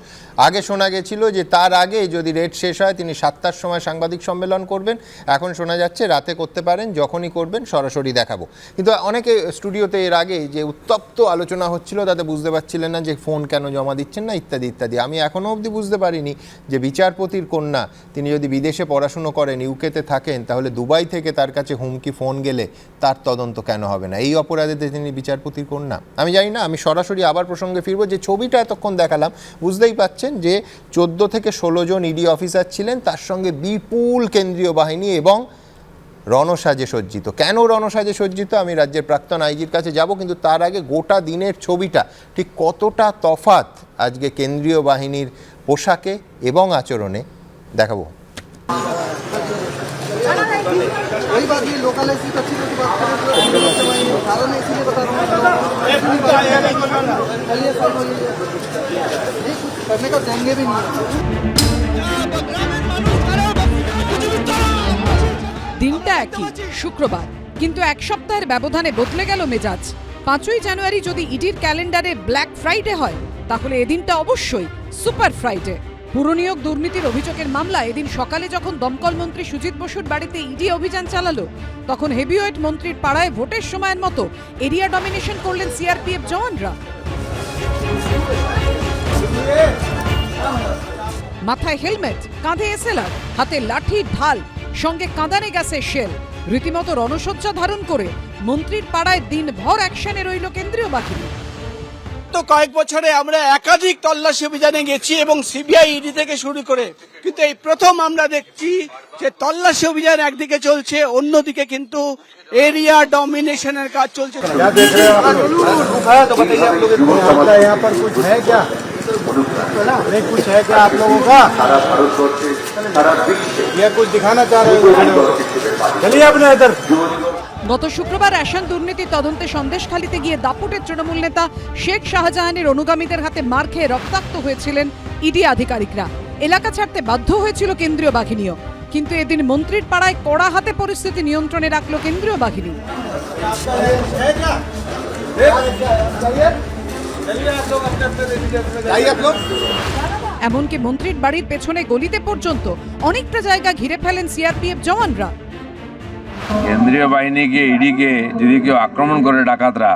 আগে শোনা গেছিল যে তার আগে যদি রেড শেষ হয় তিনি 7টার সময় সাংবাদিক সম্মেলন করবেন। এখন শোনা যাচ্ছে রাতে করতে পারেন, যখনই করবেন সরাসরি দেখাবো। কিন্তু অনেকে স্টুডিওতে এর আগে যে উত্তপ্ত আলোচনা হচ্ছিল তাতে বুঝতে পারছিলেন না যে ফোন কেন জমা দিচ্ছেন না ইত্যাদি ইত্যাদি। আমি এখনও অবধি বুঝতে পারিনি যে বিচারপতির কন্যা তিনি যদি বিদেশে পড়াশুনো করেন, ইউকেতে থাকেন, তাহলে দুবাই থেকে তার কাছে হুমকি ফোন গেলে তার তদন্ত কেন হবে না? এই অপরাধেতে তিনি বিচারপতির কন্যা। আমি জানি না, আমি সরাসরি আবার প্রসঙ্গে ফিরবো। যে ছবিটা এতক্ষণ দেখালাম বুঝতেই পাচ্ছেন যে 14 থেকে 16 জন ইডি অফিসার ছিলেন, তার সঙ্গে বিপুল কেন্দ্রীয় বাহিনী এবং রণসাজে সজ্জিত। কেন রণসাজে সজ্জিত আমি রাজ্যের প্রাক্তন আইজির কাছে যাব, কিন্তু তার আগে গোটা দিনের ছবিটা ঠিক কতটা তফাৎ আজকে কেন্দ্রীয় বাহিনীর পোশাকে এবং আচরণে দেখাবো। দিনটা একই, শুক্রবার, কিন্তু এক সপ্তাহের ব্যবধানে বদলে গেল মেজাজ। 5ই জানুয়ারি যদি ইডির ক্যালেন্ডারে ব্ল্যাক ফ্রাইডে হয়, তাহলে এদিনটা অবশ্যই সুপার ফ্রাইডে। পুরনিয়োগ দুর্নীতির অভিযোগের মামলা এদিন সকালে যখন দমকল মন্ত্রী সুজিত বসুর বাড়িতে ইডি অভিযান চালালো, তখন হেভিওয়েট মন্ত্রীর পাড়ায় ভোটের সময়ের মতো এরিয়া ডমিনেশন করলেন সিআরপিএফ জওয়ানরা। মাথায় হেলমেট, কাঁধে এসএলআর, হাতে লাঠি ঢাল, সঙ্গে কাঁদানে গ্যাসের শেল, রীতিমতো রণসজ্জা ধারণ করে মন্ত্রীর পাড়ায় দিনভর অ্যাকশনে রইল কেন্দ্রীয় বাহিনী। তো কয়েক বছরে আমরা একাধিক তল্লাশি অভিযানে গেছি এবং সিবিআই ইডি থেকে শুরু করে, কিন্তু এই প্রথম আমরা দেখছি যে তল্লাশি অভিযান একদিকে চলছে, অন্যদিকে কিন্তু এরিয়া ডমিনেশনের কাজ চলছে। গত শুক্রবার অ্যাশান দুর্নীতি তদন্তে সন্দেশখালীতে গিয়ে দাপুটের তৃণমূল নেতা শেখ শাহজাহানের অনুগামীদের হাতে মার খেয়ে রক্তাক্ত হয়েছিলেন ইডি আধিকারিকরা। এলাকা ছাড়তে বাধ্য হয়েছিল কেন্দ্রীয় বাহিনীও, কিন্তু এদিন মন্ত্রীর পাড়ায় কড়া হাতে পরিস্থিতি নিয়ন্ত্রণে রাখল কেন্দ্রীয় বাহিনী। এমনকি মন্ত্রীর বাড়ির পেছনে গলিতে পর্যন্ত অনেকটা জায়গা ঘিরে ফেলেন সিআরপিএফ জওয়ানরা। কেন্দ্রীয় বাহিনীকে, ইডিকে যদি কেউ আক্রমণ করে ডাকাতরা,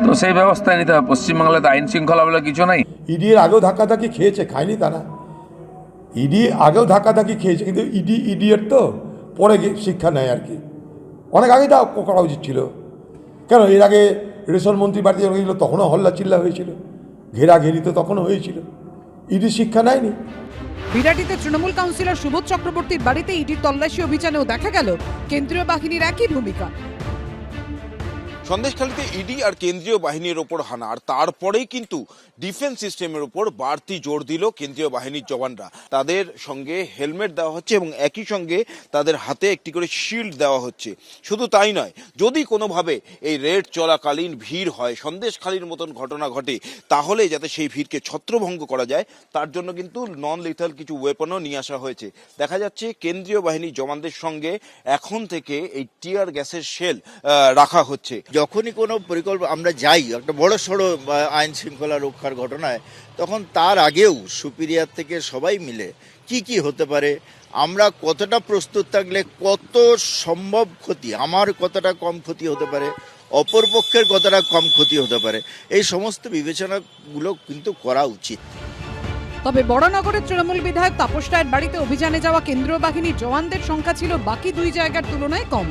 তো সেই ব্যবস্থা নিতে হবে। পশ্চিমবাংলায় তো আইন শৃঙ্খলা বলে কিছু নাই। ইডি এর আগেও ধাক্কাধাক্কি খেয়েছে, খায়নি তারা। ইডি আগেও ধাক্কাধাক্কি খেয়েছে, কিন্তু ইডিয়ের তো পরে শিক্ষা নেয় আর কি। অনেক আগেই তা করা উচিত ছিল। কেন এর আগে রেশন মন্ত্রী বাড়িতে গেছিল তখনও হল্লা চিল্লা হয়েছিল, ঘেরাঘেরি তো তখনও হয়েছিল। ইডি শিক্ষা নেয়নি। বিরাটিতে তৃণমূল কাউন্সিলর সুবোধ চক্রবর্তীর বাড়িতে ইডির তল্লাশি অভিযানেও দেখা গেল কেন্দ্রীয় বাহিনীর একই ভূমিকা। সন্দেশখালীতে ইডি আর কেন্দ্রীয় বাহিনীর ওপর হানা, আর তারপরেই কিন্তু ডিফেন্স সিস্টেমের উপর বাড়তি জোর দিল কেন্দ্রীয় বাহিনীর জওয়ানরা। তাদের সঙ্গে হেলমেট দেওয়া হচ্ছে এবং একই সঙ্গে তাদের হাতে একটি করে শিল্ড দেওয়া হচ্ছে। শুধু তাই নয়, যদি কোনোভাবে এই রেড চলাকালীন ভিড় হয়, সন্দেশখালীর মতন ঘটনা ঘটে, তাহলে যাতে সেই ভিড়কে ছত্রভঙ্গ করা যায় তার জন্য কিন্তু নন লিথাল কিছু ওয়েপনও নিয়ে আসা হয়েছে। দেখা যাচ্ছে কেন্দ্রীয় বাহিনীর জওয়ানদের সঙ্গে এখন থেকে এই টিয়ার গ্যাসের শেল রাখা হচ্ছে। যখনই কোনো পরিকল্পনা আমরা যাই একটা বড় সড়ো আইন শৃঙ্খলা রক্ষার ঘটনায়, তখন তার আগেও সুপিরিয়ার থেকে সবাই মিলে কি হতে পারে, আমরা কতটা প্রস্তুত থাকলে কত সম্ভব ক্ষতি, আমার কতটা কম ক্ষতি হতে পারে, অপরপক্ষের কতটা কম ক্ষতি হতে পারে, এই সমস্ত বিবেচনাগুলো কিন্তু করা উচিত। তবে বড়নগরের তৃণমূল বিধায়ক তাপস রায়ের বাড়িতে অভিযানে যাওয়া কেন্দ্রীয় বাহিনীর জওয়ানদের সংখ্যা ছিল বাকি দুই জায়গার তুলনায় কম।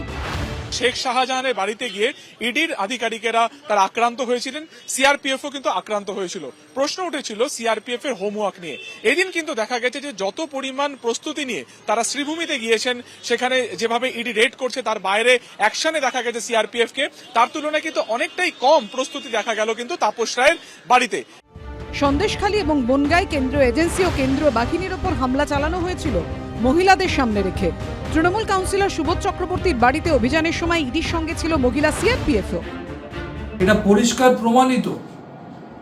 শেখ শাহজাহানের বাড়িতে গিয়ে ইডির আধিকারিকেরা তারা আক্রান্ত হয়েছিলেন, সিআরপিএফও কিন্তু আক্রান্ত হয়েছিল। প্রশ্ন উঠেছিল সিআরপিএফ এর হোমওয়ার্ক নিয়ে। এদিন কিন্তু দেখা গেছে যে যত পরিমাণ প্রস্তুতি নিয়ে তারা শ্রীভূমিতে গিয়েছেন, সেখানে যেভাবে ইডি রেড করছে তার বাইরে অ্যাকশনে দেখা গেছে সিআরপিএফ কে, তার তুলনায় কিন্তু অনেকটাই কম প্রস্তুতি দেখা গেল কিন্তু তাপস রায়ের বাড়িতে। সন্দেশখালী এবং বনগাঁয় কেন্দ্রীয় এজেন্সি ও কেন্দ্রীয় বাহিনীর ওপর হামলা চালানো হয়েছিল মহিলাদের সামনে রেখে। তৃণমূল কাউন্সিলর সুবোধ চক্রবর্তীর বাড়িতে অভিযানের সময় ইডির সঙ্গে ছিল মহিলা সিআরপিএফও। এটা পরিষ্কার প্রমাণিত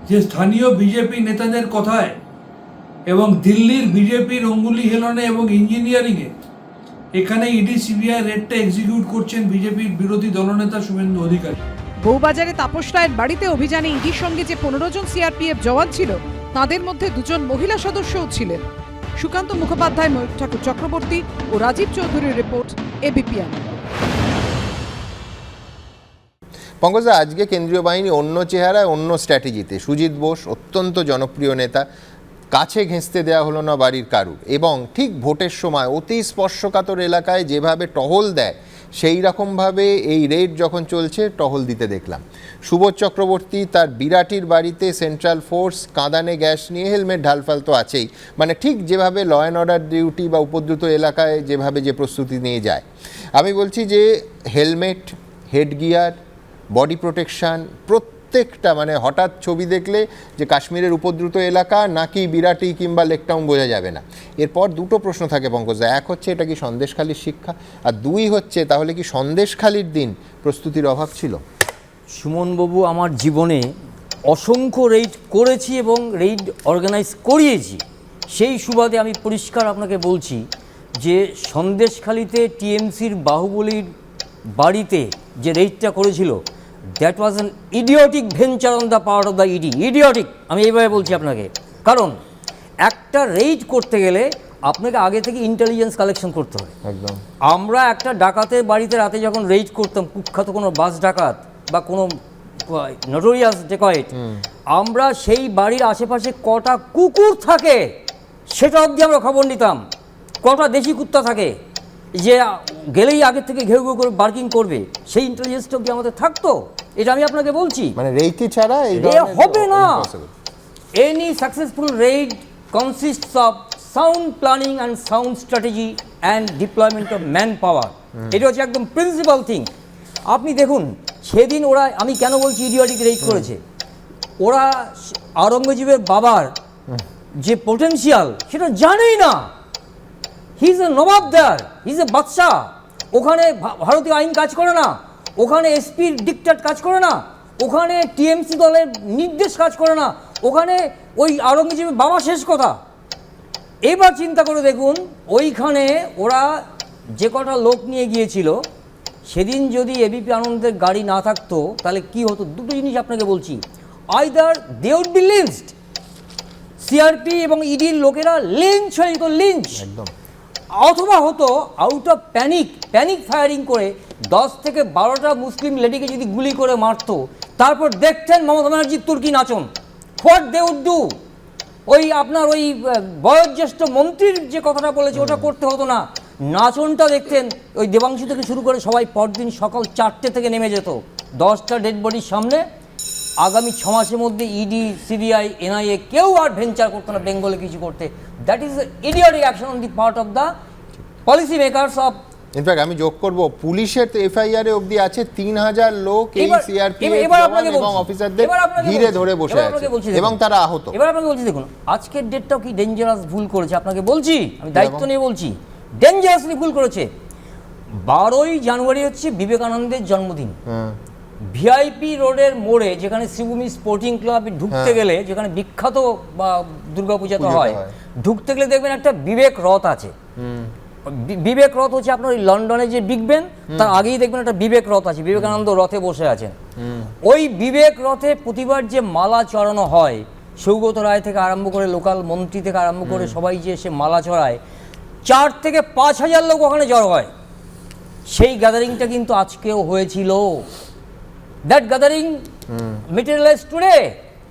যে স্থানীয় বিজেপি নেতাদের কথায় এবং দিল্লির বিজেপির অঙ্গুলি হেলনে এবং ইঞ্জিনিয়ারিংয়ে এখানে ইডি সিবিআই রেডটা এক্সিকিউট করছেন বিজেপির বিরোধী দলনেতা শুভেন্দু অধিকারী। বউবাজারে তাপস রায়ের বাড়িতে অভিযানে ইডির সঙ্গে যে 15 জন সিআরপিএফ জওয়ান ছিল তাদের মধ্যে 2 জন মহিলা সদস্যও ছিলেন। সুকান্ত মুখোপাধ্যায়, ময়ূর ঠাকুর চক্রবর্তী ও রাজীব চৌধুরীর রিপোর্ট, এবিপি আনন্দ। পঙ্কজদা, আজকে কেন্দ্রীয় বাহিনী অন্য চেহারায়, অন্য স্ট্র্যাটেজিতে। সুজিত বোস অত্যন্ত জনপ্রিয় নেতা, কাছে ঘেঁষতে দেওয়া হলো না বাড়ির কারুর, এবং ঠিক ভোটের সময় অতি স্পর্শকাতর এলাকায় যেভাবে টহল দেয় সেই রকমভাবে এই রেড যখন চলছে টহল দিতে দেখলাম। সুবোধ চক্রবর্তী তার বিরাটির বাড়িতে সেন্ট্রাল ফোর্স, কাঁদানে গ্যাস নিয়ে, হেলমেট ঢালফাল তো আছেই, মানে ঠিক যেভাবে ল অ্যান্ড অর্ডার ডিউটি বা উপদ্রুত এলাকায় যেভাবে যে প্রস্তুতি নিয়ে যায়। আমি বলছি যে হেলমেট, হেডগিয়ার, বডি প্রোটেকশান, প্রত্যেকটা, মানে হঠাৎ ছবি দেখলে যে কাশ্মীরের উপদ্রুত এলাকা নাকি বিরাটি কিংবা লেকটাউন বোঝা যাবে না। এরপর দুটো প্রশ্ন থাকে পঙ্কজদা, এক হচ্ছে এটা কি সন্দেশখালির শিক্ষা, আর দুই হচ্ছে তাহলে কি সন্দেশখালির দিন প্রস্তুতির অভাব ছিল? সুমনবাবু, আমার জীবনে অসংখ্য রেইড করেছি এবং রেইড অর্গানাইজ করিয়েছি। সেই সুবাদে আমি পরিষ্কার আপনাকে বলছি যে সন্দেশখালিতে টিএমসির বাহুবলীর বাড়িতে যে রেইডটা করেছিল, that was an idiotic venture on the part of the ED. Idiotic, আমি এইভাবে বলছি আপনাকে। কারণ একটা রেইড করতে গেলে আপনাকে আগে থেকে ইন্টেলিজেন্স কালেকশন করতে হবে। একদম। আমরা একটা ডাকাতের বাড়িতে রাতে যখন রেইড করতাম, কুখ্যাত কোনো বাস ডাকাত বা কোনো নোটোরিয়াস ডেকয়েট, আমরা সেই বাড়ির আশেপাশে কটা কুকুর থাকে সেটা অবধি আমরা খবর নিতাম, কটা দেশি কুত্তা থাকে যে গেলেই আগের থেকে ঘেউ ঘেউ করে বার্কিং করবে, সেই ইন্টেলিজেন্সটা অবধি আমাদের থাকতো। এটা আমি আপনাকে বলছি, মানে রেইডটি ছাড়া এই হবে না। Any successful Raid consists of sound planning and sound strategy and deployment of man power. এটা হচ্ছে একদম প্রিন্সিপাল থিং। আপনি দেখুন সেদিন ওরা, আমি কেন বলছি ইডিওটিক রেইড করেছে, ওরা আওরঙ্গজেবের বাবার যে পোটেনশিয়াল সেটা জানেই না। He is a Nawab there, he is a বাদশাহ। ওখানে ভারতীয় আইন কাজ করে না, ওখানে এসপির ডিক্টেট কাজ করে না, ওখানে টিএমসি দলের নির্দেশ কাজ করে না, ওখানে ওই আওরঙ্গজেবের বাবা শেষ কথা। এবার চিন্তা করে দেখুন, ওইখানে ওরা যে কটা লোক নিয়ে গিয়েছিল, সেদিন যদি এবিপি আনন্দের গাড়ি না থাকতো তাহলে কি হতো? দুটো জিনিস আপনাকে বলছি, either they would be lynched, CRP এবং ইডির লোকেরা লিঞ্চ হয়ে যেত, লিঞ্চ একদম, অথবা হতো আউট অফ প্যানিক ফায়ারিং করে 10 থেকে 12টা মুসলিম লেডিকে যদি গুলি করে মারতো, তারপর দেখতেন মমতা ব্যানার্জির তুর্কি নাচন, হোয়াট দে উড ডু। ওই আপনার ওই বয়োজ্যেষ্ঠ মন্ত্রীর যে কথাটা বলেছে ওটা করতে হতো না, নাচনটা দেখতেন। ওই দেবাংশু থেকে শুরু করে সবাই পরদিন সকাল 4টে থেকে নেমে যেত 10টা ডেড বডির সামনে। আগামী 6 মাসের মধ্যে ইডি, সিবিআই, এনআইএ কেউ আর ভেঞ্চার করতো না বেঙ্গলে কিছু করতে। That is idiotic action on the part of the policy makers of. In fact আমি যোগ করব, পুলিশের তো এফআইআর এ অবধি আছে 3000 লোক এই সিআরপিএফ এবং অফিসারদের ঘিরে ধরে বসে আছে এবং তারা আহত। এবার আপনাকে বলছি, দেখুন আজকের ডেটটাও কি ডেঞ্জারাস ভুল করেছে, আপনাকে বলছি, আমি দায়িত্ব নিয়ে বলছি, ডেঞ্জারাসলি ভুল করেছে। 12ই জানুয়ারি হচ্ছে বিবেকানন্দের জন্মদিন। ভিআইপি রোডের মোড়ে, যেখানে শ্রীভূমি স্পোর্টিং ক্লাবে ঢুকতে গেলে, যেখানে বিখ্যাত বা দুর্গাপূজা তো হয়, ঢুকতে গেলে দেখবেন একটা বিবেক রথ আছে। বিবেক রথ হচ্ছে আপনার ওই লন্ডনে যে বিগ বেন, তার আগেই দেখবেন একটা বিবেক রথ আছে, বিবেকানন্দ রথে বসে আছেন। ওই বিবেক রথে প্রতিবার যে মালা চড়ানো হয়, সৌগত রায় থেকে আরম্ভ করে লোকাল মন্ত্রী থেকে আরম্ভ করে সবাই যে এসে মালা চড়ায়, 4 থেকে 5,000 লোক ওখানে জড়ো হয়। সেই গ্যাদারিংটা কিন্তু আজকেও হয়েছিল। দ্যাট গ্যাদারিং মেটেরিয়ালাইজ টুডে,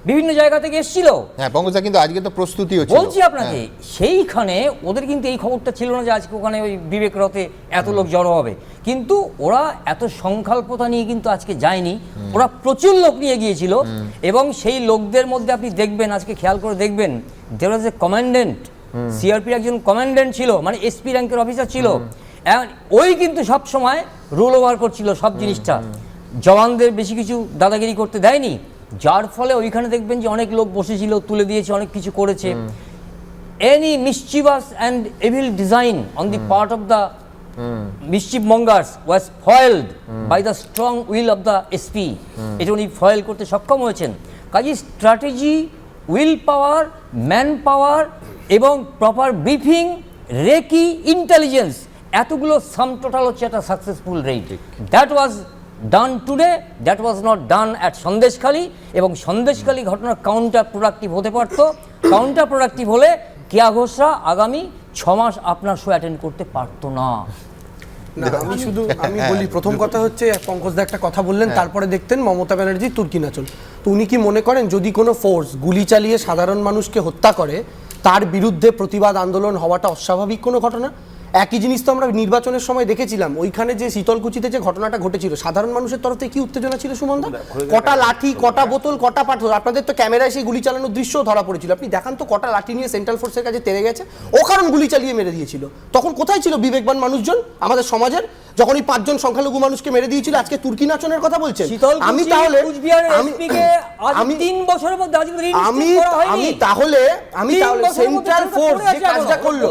বিভিন্ন জায়গা থেকে এসেছিল। হ্যাঁ পঙ্কজদা, কিন্তু আজকে তো প্রস্তুতিও ছিল। বলছি আপনাকে, সেইখানে ওদের কিন্তু এই খবরটা ছিল না যে আজকে ওখানে ওই বিবেক রথে এত লোক জড়ো হবে, কিন্তু ওরা এত সংখ্যাল্পতা নিয়ে কিন্তু আজকে যায়নি, ওরা প্রচুর লোক নিয়ে গিয়েছিল। এবং সেই লোকদের মধ্যে আপনি দেখবেন, আজকে খেয়াল করে দেখবেন, দেয়ার ওয়াজ এ কমান্ডেন্ট, সিআরপির একজন কমান্ডেন্ট ছিল, মানে এসপি র্যাঙ্কের অফিসার ছিল। ওই কিন্তু সব সময় রোল ওভার করছিল সব জিনিসটা, জওয়ানদের বেশি কিছু দাদাগিরি করতে দেয়নি, যার ফলে ওইখানে দেখবেন যে অনেক লোক বসেছিল, তুলে দিয়েছে, অনেক কিছু করেছে। Any mischievous and evil design on the part of the mischief mongers was foiled by the strong will of the SP. এটা উনি ফয়েল করতে সক্ষম হয়েছেন। কাজে strategy, will power, man power এবং প্রপার ব্রিফিং, রেকি, ইন্টেলিজেন্স, এতগুলো sum total হচ্ছে একটা successful Raid. That was done today, that was not done at Sandeshkhali. এবং সন্দেশখালী ঘটনা কাউন্টার প্রোডাক্টিভ হতে পারত। কাউন্টার প্রোডাক্টিভ হলে কেয়া ঘোষরা আগামী 6 মাস আপনার শো অ্যাটেন্ড করতে পারতো না। আমি বলি, প্রথম কথা হচ্ছে পঙ্কজদা একটা কথা বললেন, তারপরে দেখতেন মমতা ব্যানার্জি তুর্কি নাচন। তো উনি কি মনে করেন যদি কোনো ফোর্স গুলি চালিয়ে সাধারণ মানুষকে হত্যা করে, তার বিরুদ্ধে প্রতিবাদ আন্দোলন হওয়াটা অস্বাভাবিক কোনো ঘটনা? একই জিনিস তো আমরা নির্বাচনের সময় দেখেছিলাম, ওইখানে যে শীতলকুচিতে যে ঘটনাটা ঘটেছিল, সাধারণ মানুষের তরফ থেকে কি উত্তেজনা ছিল সুমনদা? কটা লাঠি, কটা বোতল, কটা পাথর, আপনাদের তো ক্যামেরায় সেই গুলি চালানোর দৃশ্যও ধরা পড়েছিল। আপনি দেখান তো কটা লাঠি নিয়ে সেন্ট্রাল ফোর্সের কাছে তেড়ে গেছে, ও কারণ গুলি চালিয়ে মেরে দিয়েছিল। তখন কোথায় ছিল বিবেকবান মানুষজন আমাদের সমাজের, যখন এই 5 জন সংখ্যালঘু মানুষকে মেরে দিয়েছিল? আজকে তুর্কি নাচনের কথা বলছেন। আমি তাহলে সেন্ট্রাল ফোর্স যে কাজটা করলো,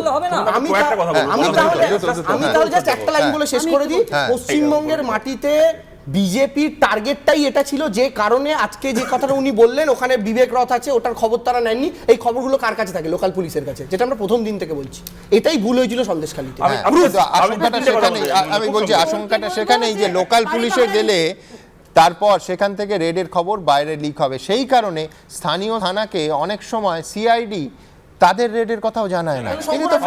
আমি তাহলে জাস্ট একটা লাইন বলে শেষ করে দিই। পশ্চিমবঙ্গের মাটিতে বিজেপির টার্গেটটাই এটা ছিল, যে কারণে আজকে যে কথাটা উনি বললেন ওখানে বিবেক রথ আছে, ওটার খবর তারা নেননি। এই খবরগুলো কার কাছে থাকে? লোকাল পুলিশের কাছে, যেটা আমরা প্রথম দিন থেকে বলছি। এটাই ভুল হয়েছিল সন্দেশখালীতে। আমি বলছি আশঙ্কাটা সেখানেই যে লোকাল পুলিশে গেলে তারপর সেখান থেকে রেডের খবর বাইরে লিক হবে। সেই কারণে স্থানীয় থানাকে অনেক সময় সিআইডি তাদের রেডের কথাও জানায় না। কিন্তু তো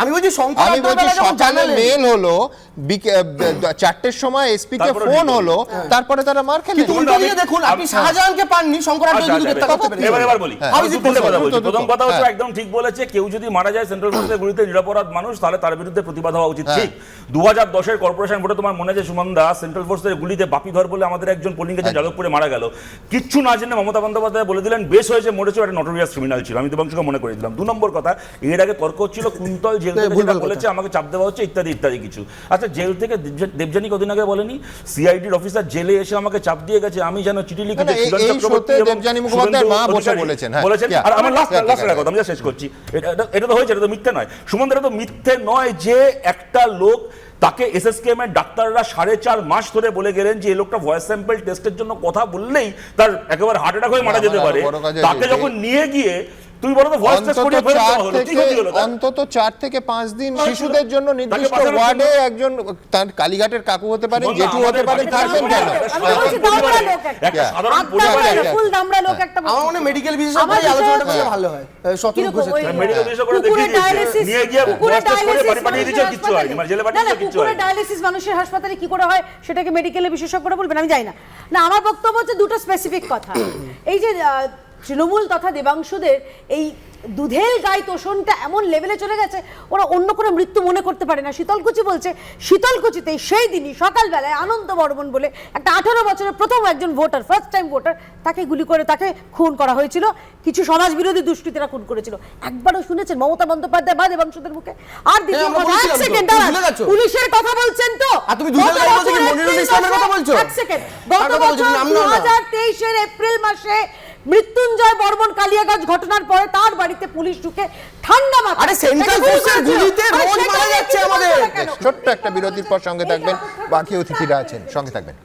আমি বলছি সকালে মেল হলো, 4টের সময় এসপি কে ফোন হলো, তারপরে তারা মার খেলে। দেখুন, আপনি শাহজাহানকে পাননি, এবার বলি। প্রথম কথা হচ্ছে একদম ঠিক বলেছে, কেউ যদি মারা যায় সেন্ট্রাল ফোর্সের গুলিতে, নিরপরাধ মানুষ, তাহলে তার বিরুদ্ধে প্রতিবাদ হওয়া উচিত। ঠিক 2010-এর কর্পোরেশন ভোটে তোমার মনে আছে সুমন দা, সেন্ট্রাল ফোর্সের গুলিতে বাপিধর বলে আমাদের একজন পোলিং এজেন্ট যাদবপুরে মারা গেল। কিচ্ছু না জেনে মমতা বন্দ্যোপাধ্যায় বলে দিলেন বেশ হয়েছে, মরেছে, একটা নটোরিয়াস ক্রিমিনাল ছিল। আমি দেবাংশুকে মনে করে দিলাম। 2 নম্বর কথা, এর আগে তর্ক হচ্ছিল কুন্তল জেল থেকে বলেছে আমাকে চাপ দেওয়া হচ্ছে ইত্যাদি ইত্যাদি কিছু। আচ্ছা, জেল থেকে দেবযানী কদিন আগে বলেনি সিআইডির অফিসার জেলে এসে আমাকে চাপ দিয়ে গেছে, আমি যেন চিঠি লিখে বলেছেন। আর আমার লাস্ট কথা আমি শেষ করছি, এটা তো হয়েছে, এটা তো মিথ্যে নয় সুমন, এটা তো মিথ্যে নয় যে একটা লোক, তাকে এসএসকেএম এর ডাক্তাররা 4.5 মাস ধরে বলে গেলেন যে এই লোকটা ভয়েস স্যাম্পল টেস্টের জন্য কথা বললেই তার একেবারে হার্ট অ্যাটাক হয়ে মারা যেতে পারে। তাকে যখন নিয়ে গিয়ে তুমি বলো তো ভয়েস টেস্ট করিয়ে ফেলতে হলো, কি হলো? অন্তত 4 থেকে 5 দিন শিশুদের জন্য নির্দিষ্ট ওয়ার্ডে একজন, তার কালীঘাটের কাকু হতে পারেন, জেঠু হতে পারেন, থাকবেন কেন? একটা সাধারণ পরিবারে ফুল দামড়া লোক একটা, আমার মনে মেডিকেল বিশেষজ্ঞ আলোচনাটা করলে ভালো হয়। শতরূপ ঘোষ মেডিকেল বিশেষজ্ঞ নিয়ে গিয়ে ভয়েস টেস্ট করে বাড়ি পাঠিয়ে দিয়েছে, কিচ্ছু হয়নি, মানে জেলে পাঠিয়ে দিয়েছে, কিচ্ছু হয়নি। ডায়ালিসিস মানুষের হাসপাতালে কি করে হয় সেটাকে মেডিকেলের বিশেষজ্ঞরা বলবেন, আমি জানি না। না, আমার বক্তব্য হচ্ছে দুটো স্পেসিফিক কথা। এই যে তৃণমূল তথা দেবাংশুদের এই দুধেল গায়ে তোষণটা এমন লেভেলে চলে গেছে, ওরা অন্য কোনো মৃত্যু মনে করতে পারে না। শীতলকুচি বলছে, শীতলকুচিতে সেই দিনই সকালবেলায় আনন্দ বর্মন বলে একটা 18 বছরের প্রথম একজন ভোটার, ফার্স্ট টাইম ভোটার, তাকে গুলি করে তাকে খুন করা হয়েছিল। কিছু সমাজ বিরোধী দুষ্কৃতীরা খুন করেছিল। একবারও শুনেছেন মমতা বন্দ্যোপাধ্যায় বা দেবাংশুদের মুখে? আর দ্বিতীয় কথা, এক সেকেন্ড, পুলিশের কথা বলছেন তো, তুমি মনিরুল ইসলামের কথা বলছো? এক সেকেন্ড, গত বছর 2023-এর এপ্রিল মাসে মৃত্যুঞ্জয় বর্মন কালিয়াগঞ্জ ঘটনার পরে তার বাড়িতে পুলিশ ঢুকে ঠান্ডা মাথায়, আরে সেন্ট্রাল ফোর্সের গুলিতে রোজ মারা যাচ্ছে আমাদের। ছোট্ট একটা বিরতির পর সঙ্গে থাকবেন, বাকি অতিথিরা আছেন, সঙ্গে থাকবেন।